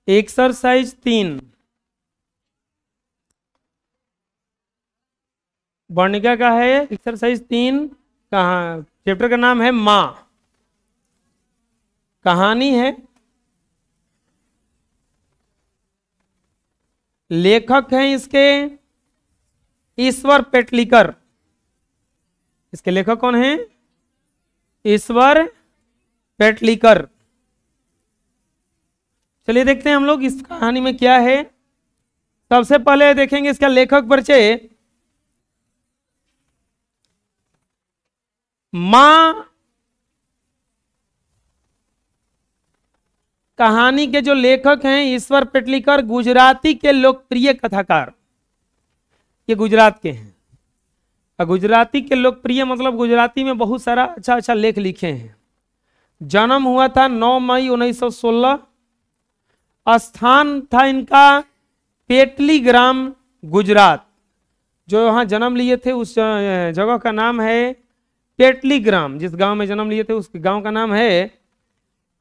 Exercise 3 Varnika का है। Exercise 3 कहाँ चैप्टर का नाम है माँ। कहानी है, लेखक हैं इसके ईश्वर पेटलीकर। इसके लेखक कौन हैं? ईश्वर पेटलीकर। चलिए देखते हैं हम लोग इस कहानी में क्या है। सबसे पहले देखेंगे इसका लेखक परिचय। माँ कहानी के जो लेखक हैं ईश्वर पेटलीकर गुजराती के लोकप्रिय कथाकार। ये गुजरात के हैं और गुजराती के लोकप्रिय मतलब गुजराती में बहुत सारा अच्छा अच्छा लेख लिखे हैं। जन्म हुआ था 9 मई 1916। स्थान था इनका पेटली ग्राम गुजरात। जो यहाँ जन्म लिए थे उस जगह का नाम है पेटली ग्राम। जिस गांव में जन्म लिए थे उस गांव का नाम है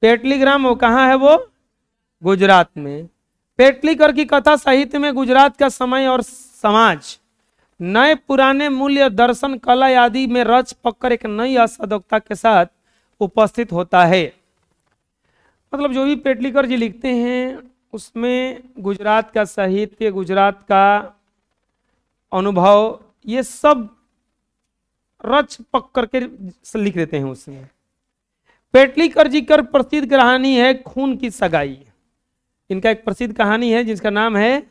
पेटली ग्राम। वो कहाँ है? वो गुजरात में। पेटलीकर की कथा साहित्य में गुजरात का समय और समाज, नए पुराने मूल्य, दर्शन, कला आदि में रच पककर एक नई असाधकता के साथ उपस्थित होता है। मतलब जो भी पेटलीकर जी लिखते हैं उसमें गुजरात का साहित्य, गुजरात का अनुभव, ये सब रच पक करके लिख देते हैं उसमें। पेटलीकर जी का प्रसिद्ध कहानी है खून की सगाई। इनका एक प्रसिद्ध कहानी है जिसका नाम है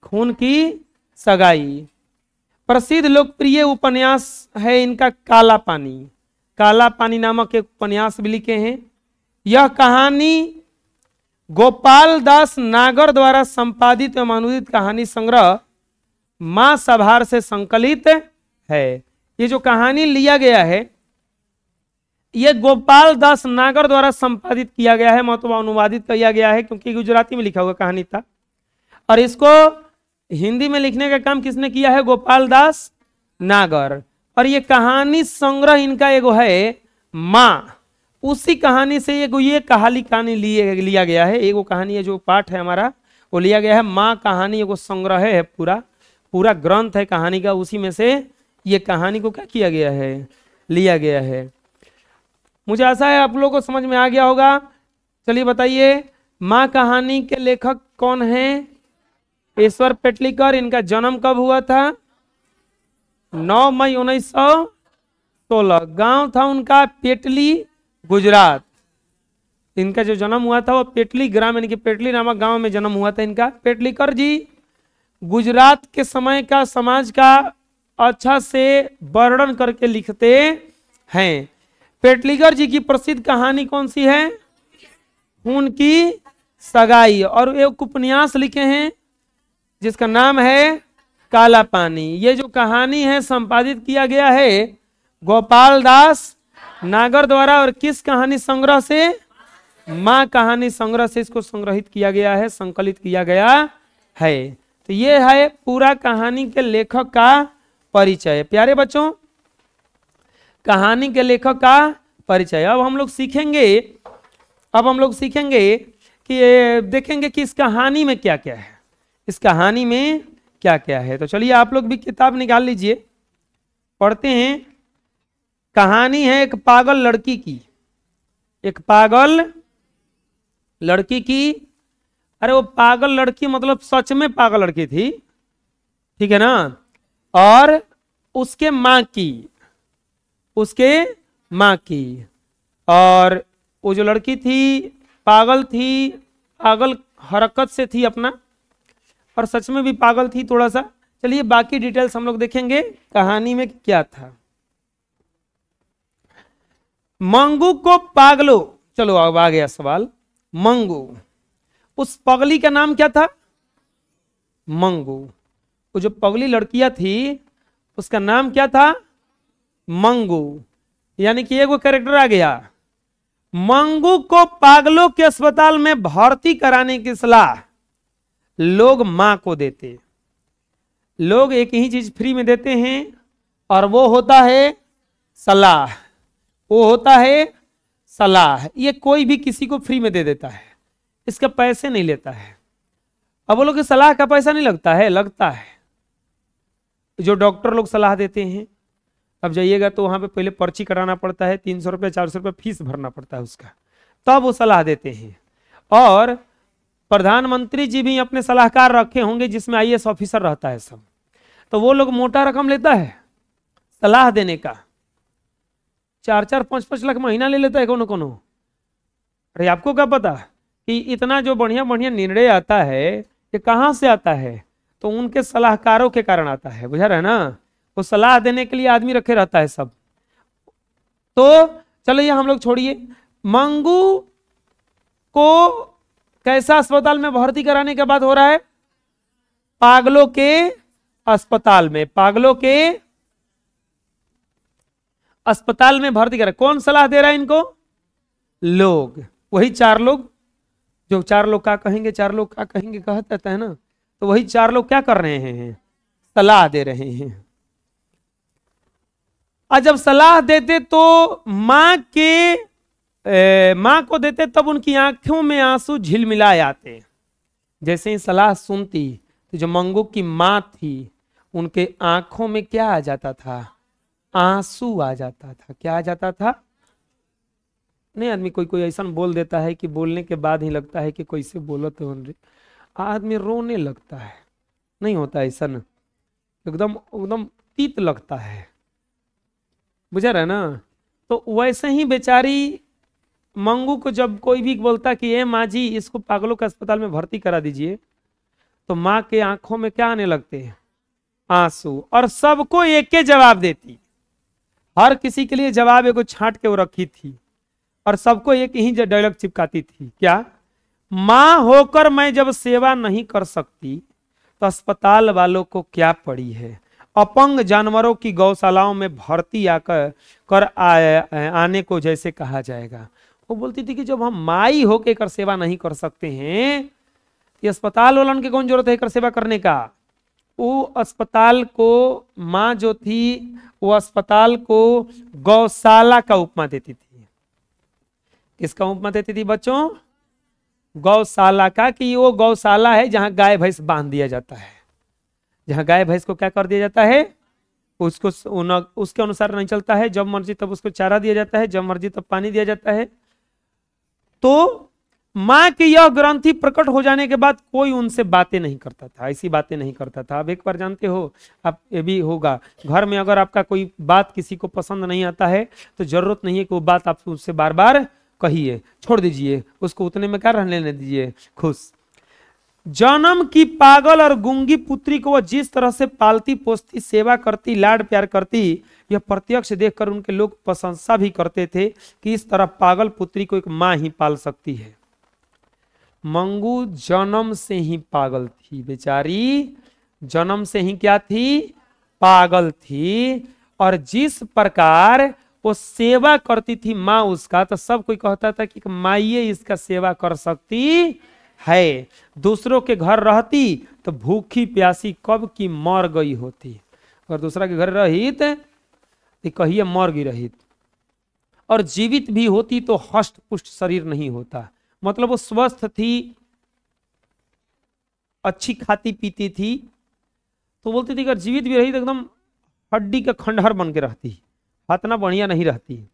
खून की सगाई। प्रसिद्ध लोकप्रिय उपन्यास है इनका काला पानी। काला पानी नामक एक उपन्यास भी लिखे हैं। यह कहानी गोपाल दास नागर द्वारा संपादित एवं अनुदित कहानी संग्रह मां सभार से संकलित है। ये जो कहानी लिया गया है ये गोपाल दास नागर द्वारा संपादित किया गया है, मतलब अनुवादित किया गया है, क्योंकि गुजराती में लिखा हुआ कहानी था। और इसको हिंदी में लिखने का काम किसने किया है? गोपाल दास नागर। और ये कहानी संग्रह इनका एगो है माँ। उसी कहानी से ये कहानी लिया गया है। एगो कहानी है जो पाठ है हमारा वो लिया गया है माँ कहानी। एगो संग्रह है, पूरा ग्रंथ है कहानी का। उसी में से ये कहानी को क्या किया गया है? लिया गया है। मुझे आशा है आप लोगों को समझ में आ गया होगा। चलिए बताइए माँ कहानी के लेखक कौन हैं? ईश्वर पेटलीकर। इनका जन्म कब हुआ था? 9 मई 1916। गांव था उनका पेटली, गुजरात। इनका जो जन्म हुआ था वो पेटली ग्राम यानी कि पेटली नामक गांव में जन्म हुआ था इनका। पेटलीकर जी गुजरात के समय का समाज का अच्छा से वर्णन करके लिखते हैं। पेटलीकर जी की प्रसिद्ध कहानी कौन सी है? खून की सगाई। और एक उपन्यास लिखे हैं जिसका नाम है काला पानी। ये जो कहानी है संपादित किया गया है गोपाल दास नागर द्वारा। और किस कहानी संग्रह से? माँ कहानी संग्रह से इसको संग्रहित किया गया है, संकलित किया गया है। तो ये है पूरा कहानी के लेखक का परिचय। प्यारे बच्चों, कहानी के लेखक का परिचय। अब हम लोग सीखेंगे कि देखेंगे कि इस कहानी में क्या क्या है। इस कहानी में क्या क्या है। तो चलिए आप लोग भी किताब निकाल लीजिए, पढ़ते हैं। कहानी है एक पागल लड़की की। एक पागल लड़की की। अरे वो पागल लड़की मतलब सच में पागल लड़की थी, ठीक है ना। और उसके माँ की। और वो जो लड़की थी पागल थी, पागल हरकत से थी अपना, और सच में भी पागल थी थोड़ा सा। चलिए बाकी डिटेल्स हम लोग देखेंगे कहानी में क्या था। मंगू को पागलो। चलो अब आ गया सवाल। मंगू, उस पगली का नाम क्या था? मंगू। वो जो पगली लड़कियां थी उसका नाम क्या था? मंगू। यानी कि एगो कैरेक्टर आ गया। मंगू को पागलों के अस्पताल में भर्ती कराने की सलाह लोग मां को देते। लोग एक ही चीज फ्री में देते हैं और वो होता है सलाह। वो होता है सलाह। ये कोई भी किसी को फ्री में दे देता है। इसके पैसे नहीं लेता है। अब बोलो कि सलाह का पैसा नहीं लगता है, लगता है। जो डॉक्टर लोग सलाह देते हैं, अब जाइएगा तो वहां पे पहले पर्ची कराना पड़ता है, 300 रुपये 400 रुपये फीस भरना पड़ता है उसका, तब वो सलाह देते हैं। और प्रधानमंत्री जी भी अपने सलाहकार रखे होंगे जिसमें IAS ऑफिसर रहता है सब, तो वो लोग मोटा रकम लेता है सलाह देने का, 4-4 5-5 लाख महीना ले लेता है कोनो कोनो। अरे आपको क्या पता कि इतना जो बढ़िया बढ़िया निर्णय आता है ये कहाँ से आता है? तो उनके सलाहकारों के कारण आता है, बुझा रहे ना। वो सलाह देने के लिए आदमी रखे रहता है सब। तो चलो ये हम लोग छोड़िए। मंगू को कैसा अस्पताल में भर्ती कराने के बाद हो रहा है? पागलों के अस्पताल में, पागलों के अस्पताल में भर्ती करा। कौन सलाह दे रहा है इनको? लोग, वही 4 लोग, जो 4 लोग क्या कहेंगे, 4 लोग क्या कहेंगे कहता है ना, तो वही 4 लोग क्या कर रहे हैं? सलाह दे रहे हैं। और जब सलाह देते तो मां को देते तब उनकी आंखों में आंसू झिलमिलाए आते। जैसे ही सलाह सुनती तो जो मंगू की मां थी उनके आंखों में क्या आ जाता था? आंसू आ जाता था। क्या आ जाता था? नहीं, आदमी कोई कोई ऐसा बोल देता है कि बोलने के बाद ही लगता है कि कोई से बोलो तो आदमी रोने लगता है। नहीं होता ऐसा, एकदम एकदम तीत लगता है, बुझा रहा है ना। तो वैसे ही बेचारी मंगू को जब कोई भी बोलता कि ए माँ जी इसको पागलों के अस्पताल में भर्ती करा दीजिए, तो माँ के आंखों में क्या आने लगते हैं? आंसू। और सबको एक के जवाब देती, हर किसी के लिए जवाब एगो छांट के वो रखी थी और सबको एक ही डायलॉग चिपकाती थी। क्या? मां होकर मैं जब सेवा नहीं कर सकती तो अस्पताल वालों को क्या पड़ी है? अपंग जानवरों की गौशालाओं में भर्ती आने को जैसे कहा जाएगा। वो बोलती थी कि जब हम माई होके कर सेवा नहीं कर सकते हैं, ये अस्पताल वालों की कौन जरूरत है कर सेवा करने का? वो अस्पताल को, माँ जो थी वो अस्पताल को गौशाला का उपमा देती थी। किसका उपमा देती थी बच्चों? गौशाला का, कि वो गौशाला है जहां गाय भैंस बांध दिया जाता है, जहां गाय भैंस को क्या कर दिया जाता है? उसको उसके अनुसार नहीं चलता है, जब मर्जी तब उसको चारा दिया जाता है, जब मर्जी तब पानी दिया जाता है। तो मां की यह ग्रंथि प्रकट हो जाने के बाद कोई उनसे बातें नहीं करता था, ऐसी बातें नहीं करता था। अब एक बार जानते हो आप, ये भी होगा घर में, अगर आपका कोई बात किसी को पसंद नहीं आता है तो जरूरत नहीं है कि वो बात आप उससे बार बार कहिए, छोड़ दीजिए उसको, उतने में क्या रहने दीजिए खुश। जन्म की पागल और गूंगी पुत्री को वह जिस तरह से पालती पोसती, सेवा करती, लाड प्यार करती, यह प्रत्यक्ष देखकर उनके लोग प्रशंसा भी करते थे कि इस तरह पागल पुत्री को एक मां ही पाल सकती है। मंगू जन्म से ही पागल थी, बेचारी जन्म से ही क्या थी? पागल थी। और जिस प्रकार वो सेवा करती थी माँ उसका, तो सब कोई कहता था कि माइये इसका सेवा कर सकती है। दूसरों के घर रहती तो भूखी प्यासी कब की मर गई होती, अगर दूसरा के घर रहित तो कहिए मर गई रहित। और जीवित भी होती तो हष्ट पुष्ट शरीर नहीं होता, मतलब वो स्वस्थ थी, अच्छी खाती पीती थी, तो बोलती थी अगर जीवित भी रही तो एकदम हड्डी का खंडहर बन के रहती, इतना बढ़िया नहीं रहती।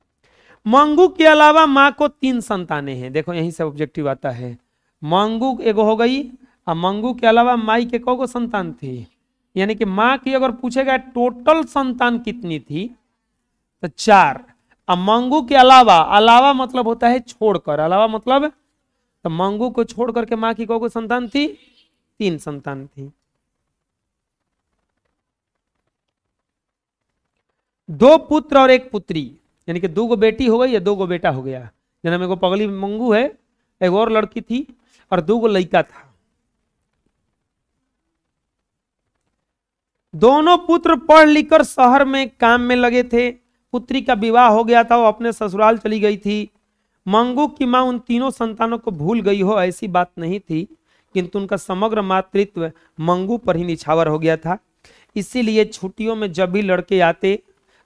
मंगू के अलावा माँ को 3 संतानें हैं। देखो यहीं से ऑब्जेक्टिव आता है। मंगू एगो हो गई, और मंगू के अलावा माई के कौगो संतान थी? यानी कि माँ की अगर पूछेगा टोटल संतान कितनी थी तो 4। अब मंगू के अलावा, अलावा मतलब होता है छोड़कर, अलावा मतलब, तो मंगू को छोड़ करके माँ की कौगो संतान थी? 3 संतान थी। 2 पुत्र और 1 पुत्री, यानी कि 2 बेटी हो गई या 2 बेटा हो गया। जन्म एगो पगली मंगू है, एक और लड़की थी और 2 लड़का था। दोनों पुत्र पढ़ लिख कर शहर में काम में लगे थे। पुत्री का विवाह हो गया था, वो अपने ससुराल चली गई थी। मंगू की मां उन 3 संतानों को भूल गई हो ऐसी बात नहीं थी, किंतु उनका समग्र मातृत्व मंगू पर ही निछावर हो गया था। इसीलिए छुट्टियों में जब भी लड़के आते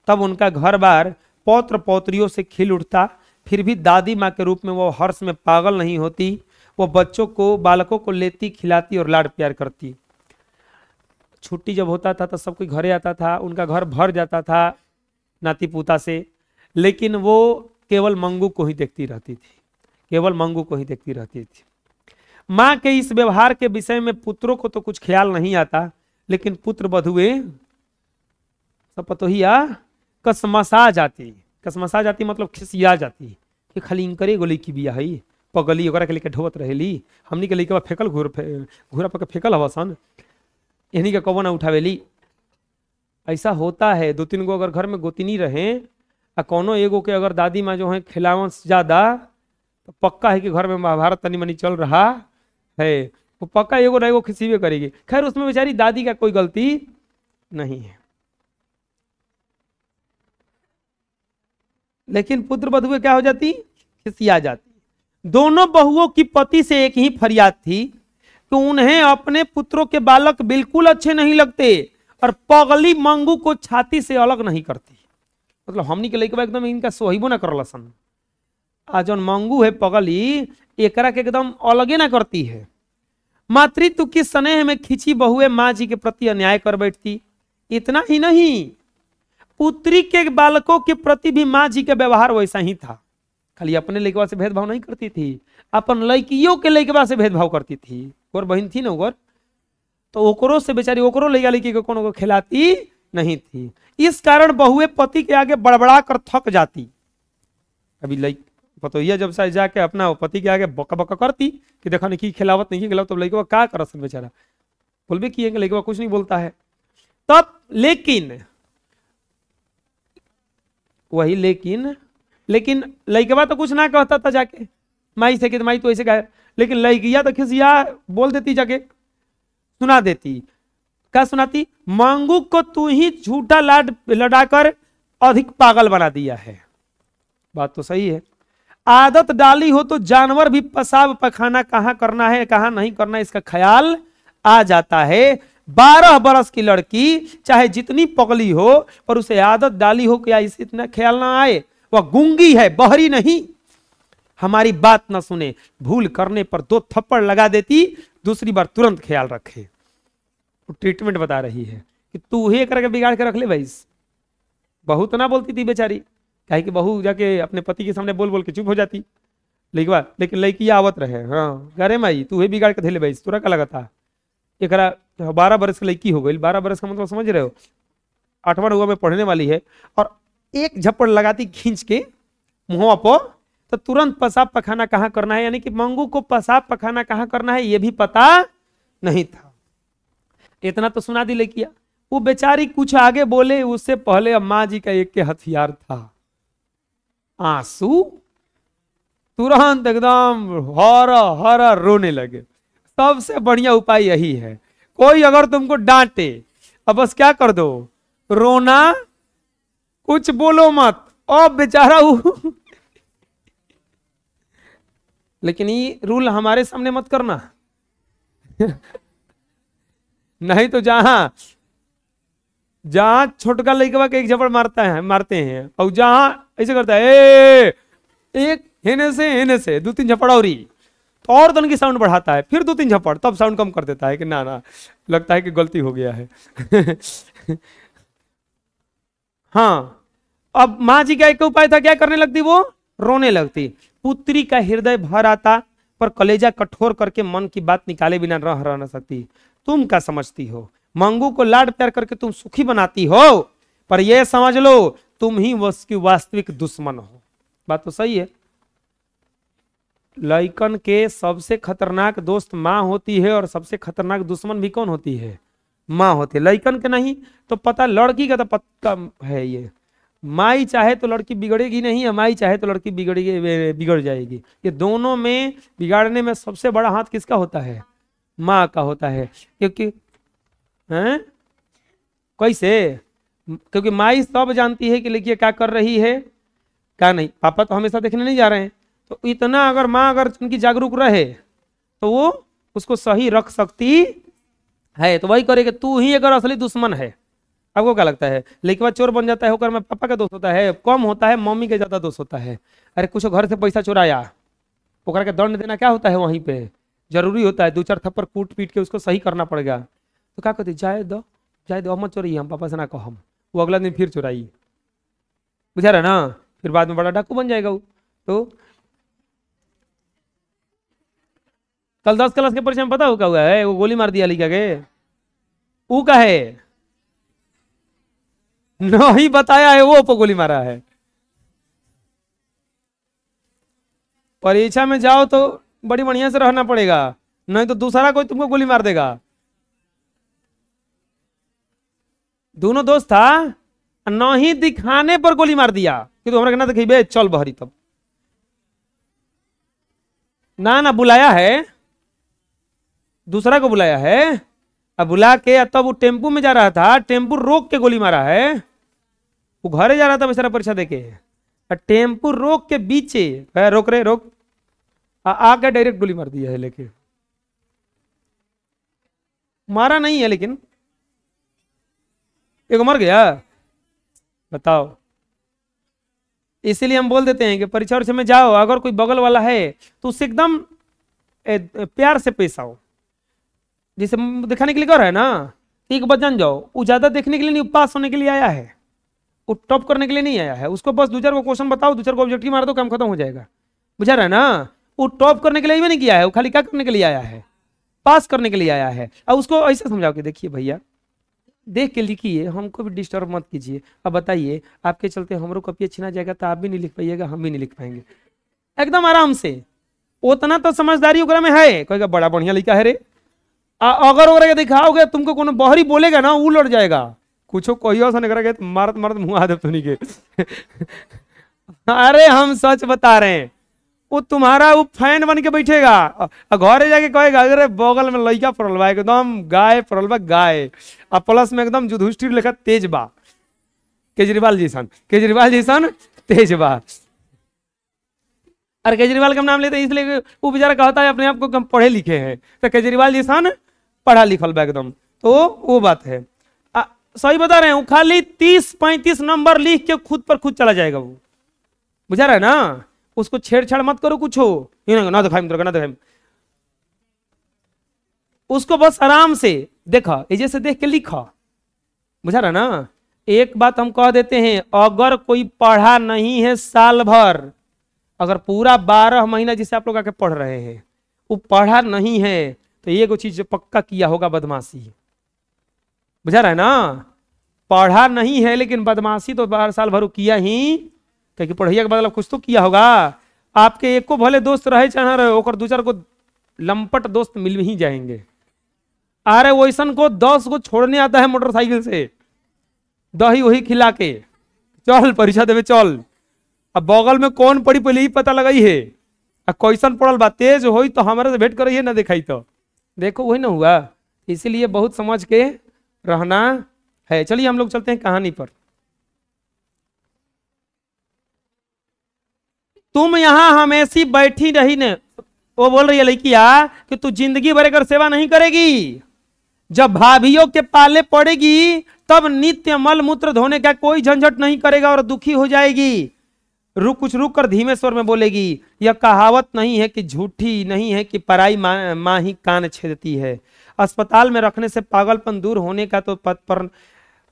तब उनका घर बार पौत्र पौत्रियों से खिल उठता। फिर भी दादी माँ के रूप में वो हर्ष में पागल नहीं होती। वो बच्चों को, बालकों को लेती, खिलाती और लाड प्यार करती। छुट्टी जब होता था तो सब कोई घरे आता था, उनका घर भर जाता था नाती पोता से, लेकिन वो केवल मंगू को ही देखती रहती थी, केवल मंगू को ही देखती रहती थी। माँ के इस व्यवहार के विषय में पुत्रों को तो कुछ ख्याल नहीं आता, लेकिन पुत्र बधुए सब पतोहिया कसमसा जाती। कसमसा जाती मतलब खिसिया जाती कि खाली इनकरे एगो लड़की बिया है, पगली ओकरा के लेके ढोवत रहेली, हमनी के लड़का फेंकल घूरा पके फेंकल हवसन, इन्हीं के कबो ना उठावेली। ऐसा होता है। 2-3 गो अगर घर में गोतिनी रहे आ कोनो एगो के अगर दादी माँ जो है खिलावंस ज्यादा, तो पक्का है कि घर में महाभारत तनी मनी चल रहा है, वो पक्का एगो ना एगो खिसीबे करेगी। खैर उसमें बेचारी दादी का कोई गलती नहीं है। लेकिन पुत्र बधुए क्या हो जाती, खिसिया जाती। दोनों बहुओं की पति से एक ही फरियाद थी कि उन्हें अपने पुत्रों के बालक बिल्कुल अच्छे नहीं लगते और पगली मंगू को छाती से अलग नहीं करती। मतलब हमनी के लइकवा एकदम इनका सोहिबो ना करला सन। आ जौन मंगू है पगली, एकरा के एकदम अलगे ना करती है। मातृत्व की स्नेह में खिंची बहुए माँ जी के प्रति अन्याय कर बैठती। इतना ही नहीं, पुत्री के बालकों के प्रति भी माँ जी का व्यवहार वैसा ही था। खाली अपने लइकवा से भेदभाव नहीं करती थी, अपन लड़कियों के लइकवा से भेदभाव करती थी। और बहन थी ना ओकर, तो ओकरो से बेचारी ओकरो लइका लइकी को कोनो को खिलाती नहीं थी। इस कारण बहुए पति के आगे बड़बड़ा कर थक जाती। अभी लइक पतोहिया जब से जाके अपना पति के आगे बका बका करती कि देखा नहीं की खिलावत नहीं खिलावत, तब लइकवा क्या करत बेचारा, बोलबे कि लइकवा कुछ नहीं बोलता है तब। लेकिन वही लेकिन लइकवा तो कुछ ना कहता था जाके माई से कि माई तो ऐसे कहे, लेकिन लइकिया तो खिसिया बोल देती, जाके सुना देती। क्या सुनाती, मंगू को तू ही झूठा लाड लड़ाकर अधिक पागल बना दिया है। बात तो सही है। आदत डाली हो तो जानवर भी पेशाब पखाना कहाँ करना है कहाँ नहीं करना इसका ख्याल आ जाता है। 12 बरस की लड़की चाहे जितनी पगली हो, पर उसे आदत डाली हो क्या इसे इतना ख्याल ना आए। वह गूंगी है, बहरी नहीं, हमारी बात ना सुने, भूल करने पर 2 थप्पड़ लगा देती, दूसरी बार तुरंत ख्याल रखे। तो ट्रीटमेंट बता रही है कि तू ही करके बिगाड़ के रख ले भाई। बहू तो ना बोलती थी बेचारी, काहे कि बहू जाके अपने पति के सामने बोल बोल के चुप हो जाती, लेकिन लड़की आवत रहे, हाँ अरे माई तू ही बिगाड़ के धैले भाई, तुरा का लगा था। एक 12 बरस की लड़की हो गई, 12 बरस का मतलब समझ रहे हो, 8वां 9वां में पढ़ने वाली है, और एक झप्पड़ लगाती खींच के मुंह पर, तो तुरंत पेशाब पखाना कहाँ करना है, यानी कि मंगू को पेशाब पखाना कहाँ करना है ये भी पता नहीं था। इतना तो सुना दी लड़किया। वो बेचारी कुछ आगे बोले उससे पहले अम्मा जी का एक के हथियार था आंसू। तुरंत एकदम हर हर रोने लगे। सबसे बढ़िया उपाय यही है, कोई अगर तुमको डांटे अब बस क्या कर दो, रोना, कुछ बोलो मत। अब बेचारा लेकिन ये रूल हमारे सामने मत करना नहीं तो जहां छोटका लड़का के एक झपड़ मारते हैं और जहां ऐसे करता है एक हेने से 2-3 झपड़ और तो उनकी साउंड बढ़ाता है, फिर 2-3 झपड़, तब साउंड कम कर देता है कि ना लगता है कि गलती हो गया है हाँ, अब माँ जी का एक उपाय था, क्या करने लगती, वो रोने लगती। पुत्री का हृदय भर आता, पर कलेजा कठोर करके मन की बात निकाले बिना रह न सकती। तुम क्या समझती हो, मंगू को लाड प्यार करके तुम सुखी बनाती हो, पर यह समझ लो तुम ही उसकी वास्तविक दुश्मन हो। बात तो सही है। लइकन के सबसे खतरनाक दोस्त माँ होती है, और सबसे खतरनाक दुश्मन भी कौन होती है, माँ होती है। लइकन के नहीं तो पता, लड़की का तो पक्का है ये, माई चाहे तो लड़की बिगड़ेगी नहीं, माई चाहे तो लड़की बिगड़ जाएगी। ये दोनों में बिगाड़ने में सबसे बड़ा हाथ किसका होता है, माँ का होता है। क्योंकि कैसे, क्योंकि माई सब जानती है कि लड़की क्या कर रही है क्या नहीं। पापा तो हमेशा देखने नहीं जा रहे हैं, तो इतना अगर माँ अगर उनकी जागरूक रहे तो वो उसको सही रख सकती है। तो वही करेगी। तू ही अगर असली दुश्मन है, आपको क्या लगता है लड़का चोर बन जाता है होकर में पापा का दोष होता है, कम होता है मम्मी का ज्यादा दोष होता है। अरे कुछ घर से पैसा चुराया, ओकरा के दंड देना क्या होता है वहीं पे जरूरी होता है, 2-4 थप्पड़ कूट पीट के उसको सही करना पड़ेगा। तो क्या कहते जाए दो मत चोरी, हम पापा से ना कहो, हम वो अगला दिन फिर चुराई, बुझा रहा ना, फिर बाद में बड़ा डाकू बन जाएगा वो। तो कल 10 क्लास के परिचय में पता हो क्या हुआ है, वो गोली मार दिया लिखा के, वो का है नहीं बताया है, वो गोली मारा है। परीक्षा में जाओ तो बड़ी बढ़िया से रहना पड़ेगा, नहीं तो दूसरा कोई तुमको गोली मार देगा। दोनों दोस्त था, नहीं दिखाने पर गोली मार दिया कि तो हमरा ना दिखेबे चल बहरी, तब ना बुलाया है, दूसरा को बुलाया है, अब बुला के तब वो टेम्पू में जा रहा था, टेम्पू रोक के गोली मारा है। वो घरे जा रहा था बेचारा परीक्षा देके, टेम्पू रोक के बीचे रोक रे रोक, आके डायरेक्ट गोली मार दिया है लेके, मारा नहीं है लेकिन एक मर गया। बताओ, इसीलिए हम बोल देते हैं कि परीक्षा में जाओ, अगर कोई बगल वाला है तो उससे एकदम प्यार से पेश आओ। जैसे दिखाने के लिए कर रहा है ना, एक बात जान जाओ, वो ज्यादा देखने के लिए नहीं, पास होने के लिए आया है, वो टॉप करने के लिए नहीं आया है। उसको बस 2-4 को क्वेश्चन बताओ, 2-4 को ऑब्जेक्टिव मार दो, काम खत्म हो जाएगा, बुझा रहा है ना। वो टॉप करने के लिए भी नहीं किया है, वो खाली क्या करने के लिए आया है, पास करने के लिए आया है। अब उसको ऐसे समझाओ कि देखिए भैया देख के लिखिए, हमको भी डिस्टर्ब मत कीजिए। अब बताइए आपके चलते हमरो कॉपी छीना जाएगा तो आप भी नहीं लिख पाइएगा, हम भी नहीं लिख पाएंगे, एकदम आराम से। उतना तो समझदारी ओकरा में है, कहेगा बड़ा बढ़िया लिखा है रे। अगर ओकरा के दिखाओगे तुमको कोनो बहरी बोलेगा ना, वो लड़ जाएगा, कुछ कहियो से नहीं करेगा, मारत मारत मुंह आदे तुनी के अरे हम सच बता रहे हैं, वो तुम्हारा वो फैन बन के बैठेगा, घरे जाके कहेगा अरे बगल में लड़का पड़ल बा, एकदम गाय पड़ल बा गाय, और प्लस में एकदम युधिष्ठिर लेखा तेज बा, केजरीवाल जैसन तेज बा। और केजरीवाल का नाम लेते हैं इसलिए वो बेचारा कहता है अपने आप को कम पढ़े लिखे हैं, तो केजरीवाल जैसन पढ़ा लिखल बा एकदम। तो वो बात है, सही बता रहे हैं, खाली 30-35 नंबर लिख के खुद पर खुद चला जाएगा वो, बुझा रहा है ना। उसको छेड़छाड़ मत करो, कुछ हो ना दिखाई, उसको बस आराम से देखा, जैसे देख के लिखा, बुझा रहा ना। एक बात हम कह देते हैं, अगर कोई पढ़ा नहीं है साल भर, अगर पूरा 12 महीना जिसे आप लोग आके पढ़ रहे हैं वो पढ़ा नहीं है, तो ये चीज जो पक्का किया होगा बदमाशी, बुझा रहा है ना। पढ़ा नहीं है लेकिन बदमाशी तो 12 साल भर किया ही, क्योंकि पढ़िया के मतलब कुछ तो किया होगा। आपके एक को भले दोस्त रहे चाहे रहे, ओकर 2-4 को लंपट दोस्त मिल ही जाएंगे। अरे वैसन को 10 को छोड़ने आता है मोटरसाइकिल से, दही वही खिला के चल परीक्षा देवे चल। अब बगल में कौन पड़ी पहले ही पता लगाई है, कैसन पड़ल बा, तेज होई तो हमारे से भेंट करिए ना दिखाई तो देखो वही ना हुआ। इसीलिए बहुत समझ के रहना है। चलिए हम लोग चलते हैं कहानी पर। तुम यहां हमेशा बैठी रही ने, वो बोल रही है लड़किया कि तू जिंदगी भर अगर सेवा नहीं करेगी, जब भाभीियों के पाले पड़ेगी तब नित्य मल मूत्र धोने का कोई झंझट नहीं करेगा और दुखी हो जाएगी। कुछ रुक कर धीमे स्वर में बोलेगी, यह कहावत नहीं है कि झूठी नहीं है कि पराई माँ ही कान छेदती है। अस्पताल में रखने से पागलपन दूर होने का तो पद पर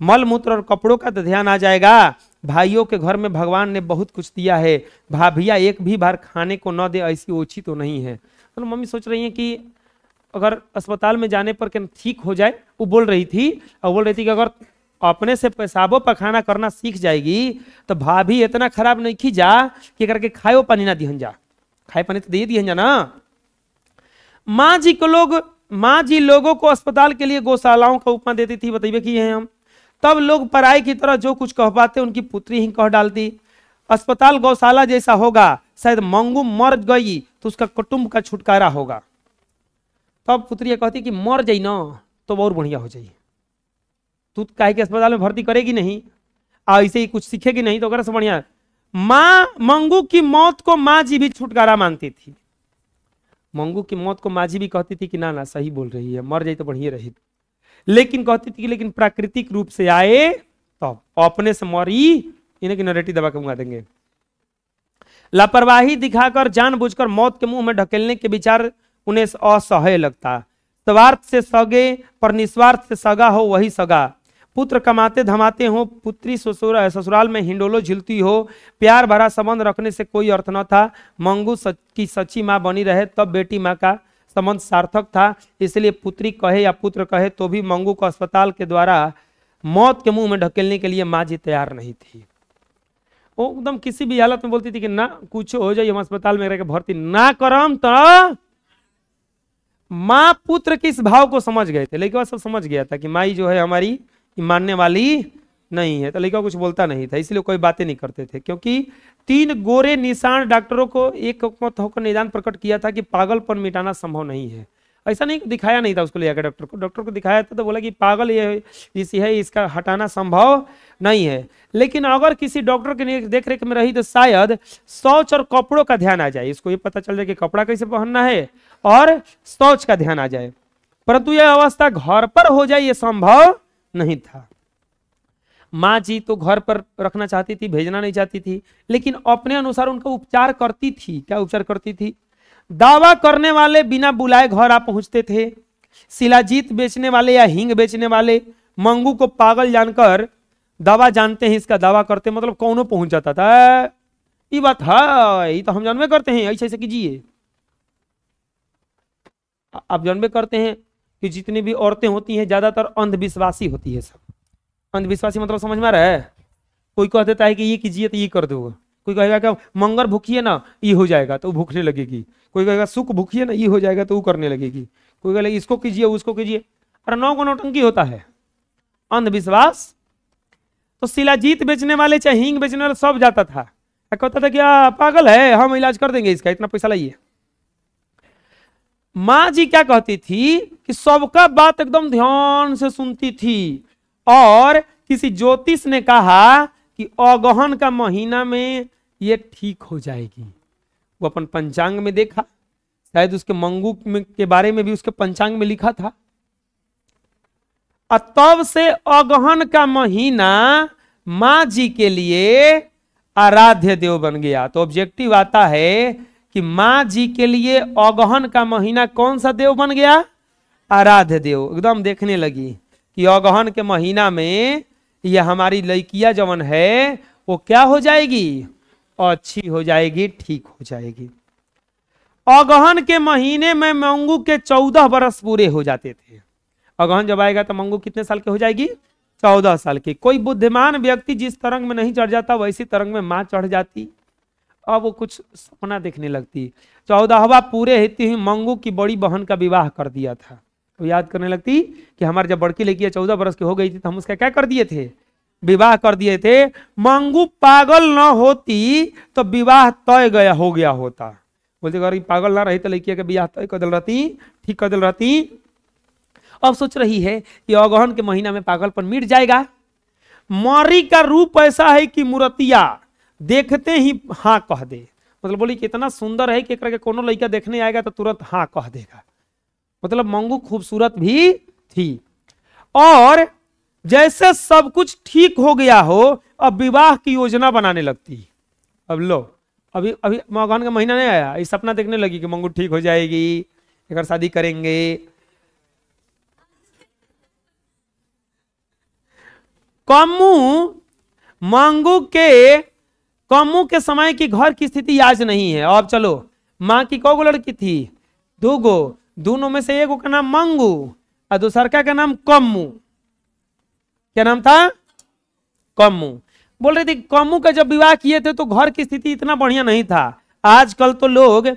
मल मूत्र और कपड़ों का तो ध्यान आ जाएगा। भाइयों के घर में भगवान ने बहुत कुछ दिया है, भाभिया एक भी बार खाने को न दे ऐसी ओछी तो नहीं है। तो मम्मी सोच रही है कि अगर अस्पताल में जाने पर ठीक हो जाए, वो बोल रही थी कि अगर अपने से पेशाबो पखाना करना सीख जाएगी तो भाभी इतना खराब नहीं की जा कि करके खायो पानी ना दिहन जा, खाए पानी तो दे दिहन जा ना। माँ जी लोगों को अस्पताल के लिए गौशालाओं का उपमा देती थी, बताइए कि है हम। तब लोग पराई की तरह जो कुछ कह पाते उनकी पुत्री ही कह डालती। अस्पताल गौशाला जैसा होगा, शायद मंगू मर गई तो उसका कुटुंब का छुटकारा होगा। तब पुत्री कहती कि मर जाई ना तो बहुत बढ़िया हो जाए, तू काहे के अस्पताल में भर्ती करेगी नहीं, ऐसे ही कुछ सीखेगी नहीं तो अगर से बढ़िया। माँ मंगू की मौत को माँ जी भी छुटकारा मानती थी। मंगू की मौत को माँ जी भी कहती थी कि ना सही बोल रही है, मर जाए तो बढ़िया रही, लेकिन कहती थी कि लेकिन प्राकृतिक रूप से आए तो अपने से मरी, इन्हें की नरेटी दबा के मुंगा देंगे। लापरवाही दिखाकर जानबूझकर मौत के मुंह में ढकेलने के विचार उन्हें असह्य लगता। स्वार्थ से सगे पर निस्वार्थ से सगा हो वही सगा। पुत्र कमाते धमाते हो, पुत्री ससुराल में हिंडोलो झिलती हो, प्यार भरा संबंध रखने से कोई अर्थ न था। मंगू की सच्ची माँ बनी रहे तब बेटी माँ का संबंध सार्थक था। इसलिए पुत्री कहे या पुत्र कहे तो भी मंगू को अस्पताल के द्वारा मौत के मुंह में ढकेलने के लिए माँ जी तैयार नहीं थी। वो एकदम किसी भी हालत में बोलती थी कि ना कुछ हो जाए, हम अस्पताल में रह के भर्ती ना करम। तो माँ पुत्र के इस भाव को समझ गए थे, लेकिन वह सब समझ गया था कि माई जो है हमारी मानने वाली नहीं है, तो लड़का कुछ बोलता नहीं था, इसलिए कोई बातें नहीं करते थे। क्योंकि 3 गोरे निशान डॉक्टरों को एक मत होकर निदान प्रकट किया था कि पागलपन मिटाना संभव नहीं है। ऐसा नहीं दिखाया नहीं था उसको ले जाकर डॉक्टर को दिखाया था तो बोला कि पागल ये इसी है, इसका हटाना संभव नहीं है। लेकिन अगर किसी डॉक्टर के देख रेख में रही तो शायद शौच और कपड़ों का ध्यान आ जाए, इसको ये पता चल जाए कि कपड़ा कैसे पहनना है और शौच का ध्यान आ जाए। परंतु यह अवस्था घर पर हो जाए ये संभव नहीं था। माँ जी तो घर पर रखना चाहती थी, भेजना नहीं चाहती थी, लेकिन अपने अनुसार उनका उपचार करती थी। क्या उपचार करती थी? दावा करने वाले बिना बुलाए घर आ पहुंचते थे। शिलाजीत बेचने वाले या हींग बेचने वाले मंगू को पागल जानकर दावा जानते हैं इसका दावा करते, मतलब कौनो पहुंच जाता था। ये बात है, ये तो हम जानवे करते हैं, ऐसे ऐसे कीजिए। आप जानवे करते हैं कि जितनी भी औरतें होती हैं ज्यादातर अंधविश्वासी होती है। सब अंधविश्वासी मतलब समझ में आ रहा है? कोई कह देता है कि ये कीजिए तो ये कर दो, कोई कहेगा कि मंगर भूखिए ना ये हो जाएगा तो वो भूखने लगेगी, कोई कहेगा सुख भूखिए ना ये हो जाएगा तो वो करने लगेगी, कोई कहेगा इसको कीजिए उसको कीजिए। अरे 9 को नौटंकी होता है, अंधविश्वास। तो शिलाजीत बेचने वाले चाहे हींग बेचने वाले सब जाता था, कहता था कि पागल है, हम इलाज कर देंगे इसका, इतना पैसा लाइए। माँ जी क्या कहती थी कि सबका बात एकदम ध्यान से सुनती थी। और किसी ज्योतिष ने कहा कि अगहन का महीना में ये ठीक हो जाएगी। वो अपन पंचांग में देखा, शायद उसके मंगू के बारे में भी उसके पंचांग में लिखा था। और तब से अगहन का महीना माँ जी के लिए आराध्य देव बन गया। तो ऑब्जेक्टिव आता है कि माँ जी के लिए अगहन का महीना कौन सा देव बन गया? आराध्य देव। एकदम देखने लगी कि अगहन के महीना में ये हमारी लड़कियां जवन है वो क्या हो जाएगी? अच्छी हो जाएगी, ठीक हो जाएगी। अगहन के महीने में मंगू के 14 बरस पूरे हो जाते थे। अगहन जब आएगा तो मंगू कितने साल के हो जाएगी? 14 साल की। कोई बुद्धिमान व्यक्ति जिस तरंग में नहीं चढ़ जाता वैसी तरंग में माँ चढ़ जाती। अब वो कुछ सपना देखने लगती। 14वां पूरे होती हुई मंगू की बड़ी बहन का विवाह कर दिया था। तो याद करने लगती कि हमारी जब बड़की लड़की 14 बरस की हो गई थी तो हम उसका क्या कर दिए थे? विवाह कर दिए थे। मंगू पागल न होती तो विवाह तय गया हो गया होता। बोलते अगर पागल ना रही तो लड़किया का विवाह तय कर दिल रहती, ठीक कर दिल रहती। अब सोच रही है कि अगहन के महीना में पागलपन मिट जाएगा। मौरी का रूप ऐसा है कि मूर्तिया देखते ही हाँ कह दे। मतलब बोली कितना सुंदर है कि कोनो लड़का देखने आएगा तो तुरंत हाँ कह देगा। मतलब मंगू खूबसूरत भी थी। और जैसे सब कुछ ठीक हो गया हो अब विवाह की योजना बनाने लगती। अब लो अभी अभी अगहन का महीना नहीं आया, इस सपना देखने लगी कि मंगू ठीक हो जाएगी, अगर शादी करेंगे। कम्मू के समय की घर की स्थिति आज नहीं है। अब चलो माँ की कौ लड़की थी? 2 गो। दोनों में से एक का नाम मंगू और दूसरा का नाम कम्मू। क्या नाम था? कम्मू। बोल रही थी कम्मू का जब विवाह किए थे तो घर की स्थिति इतना बढ़िया नहीं था। आजकल तो लोग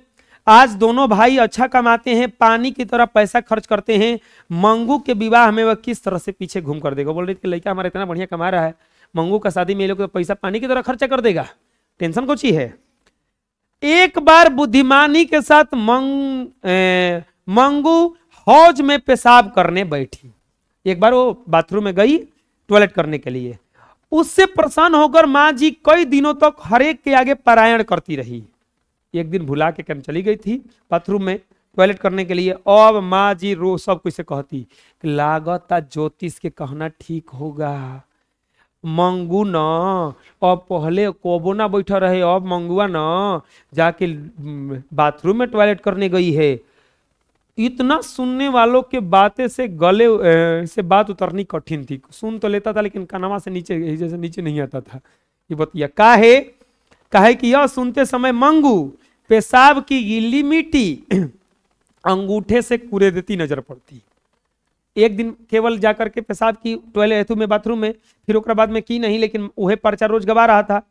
आज दोनों भाई अच्छा कमाते हैं, पानी की तरह पैसा खर्च करते हैं। मंगू के विवाह में वह किस तरह से पीछे घूम कर देगा। बोल रही थी लड़का हमारा इतना बढ़िया कमा रहा है, मंगू का शादी में लोग तो पैसा पानी की तरह खर्चा कर देगा, टेंशन कुछ ही है। एक बार बुद्धिमानी के साथ मंगू हौज में पेशाब करने बैठी। एक बार वो बाथरूम में गई टॉयलेट करने के लिए। उससे प्रसन्न होकर माँ जी कई दिनों तक हरेक के आगे पारायण करती रही। एक दिन भुला के कहीं चली गई थी बाथरूम में टॉयलेट करने के लिए। अब माँ जी रो सब कुछ से कहती लागत ज्योतिष के कहना ठीक होगा, मंगू न, अब पहले कोबो ना बैठा रहे, अब मंगुआ न जाके बाथरूम में टॉयलेट करने गई है। इतना सुनने वालों के बातें से गले से बात उतरनी कठिन थी। सुन तो लेता था लेकिन कानवा से नीचे जैसे नीचे नहीं आता था। ये बतिया काहे कि यह सुनते समय मंगू पेशाब की गीली मिट्टी अंगूठे से कुरे देती नजर पड़ती। एक दिन केवल जाकर के पेशाब की टॉयलेट में बाथरूम में, फिर ओकरा बाद में की नहीं, लेकिन वह पर्चा रोज गवा रहा था।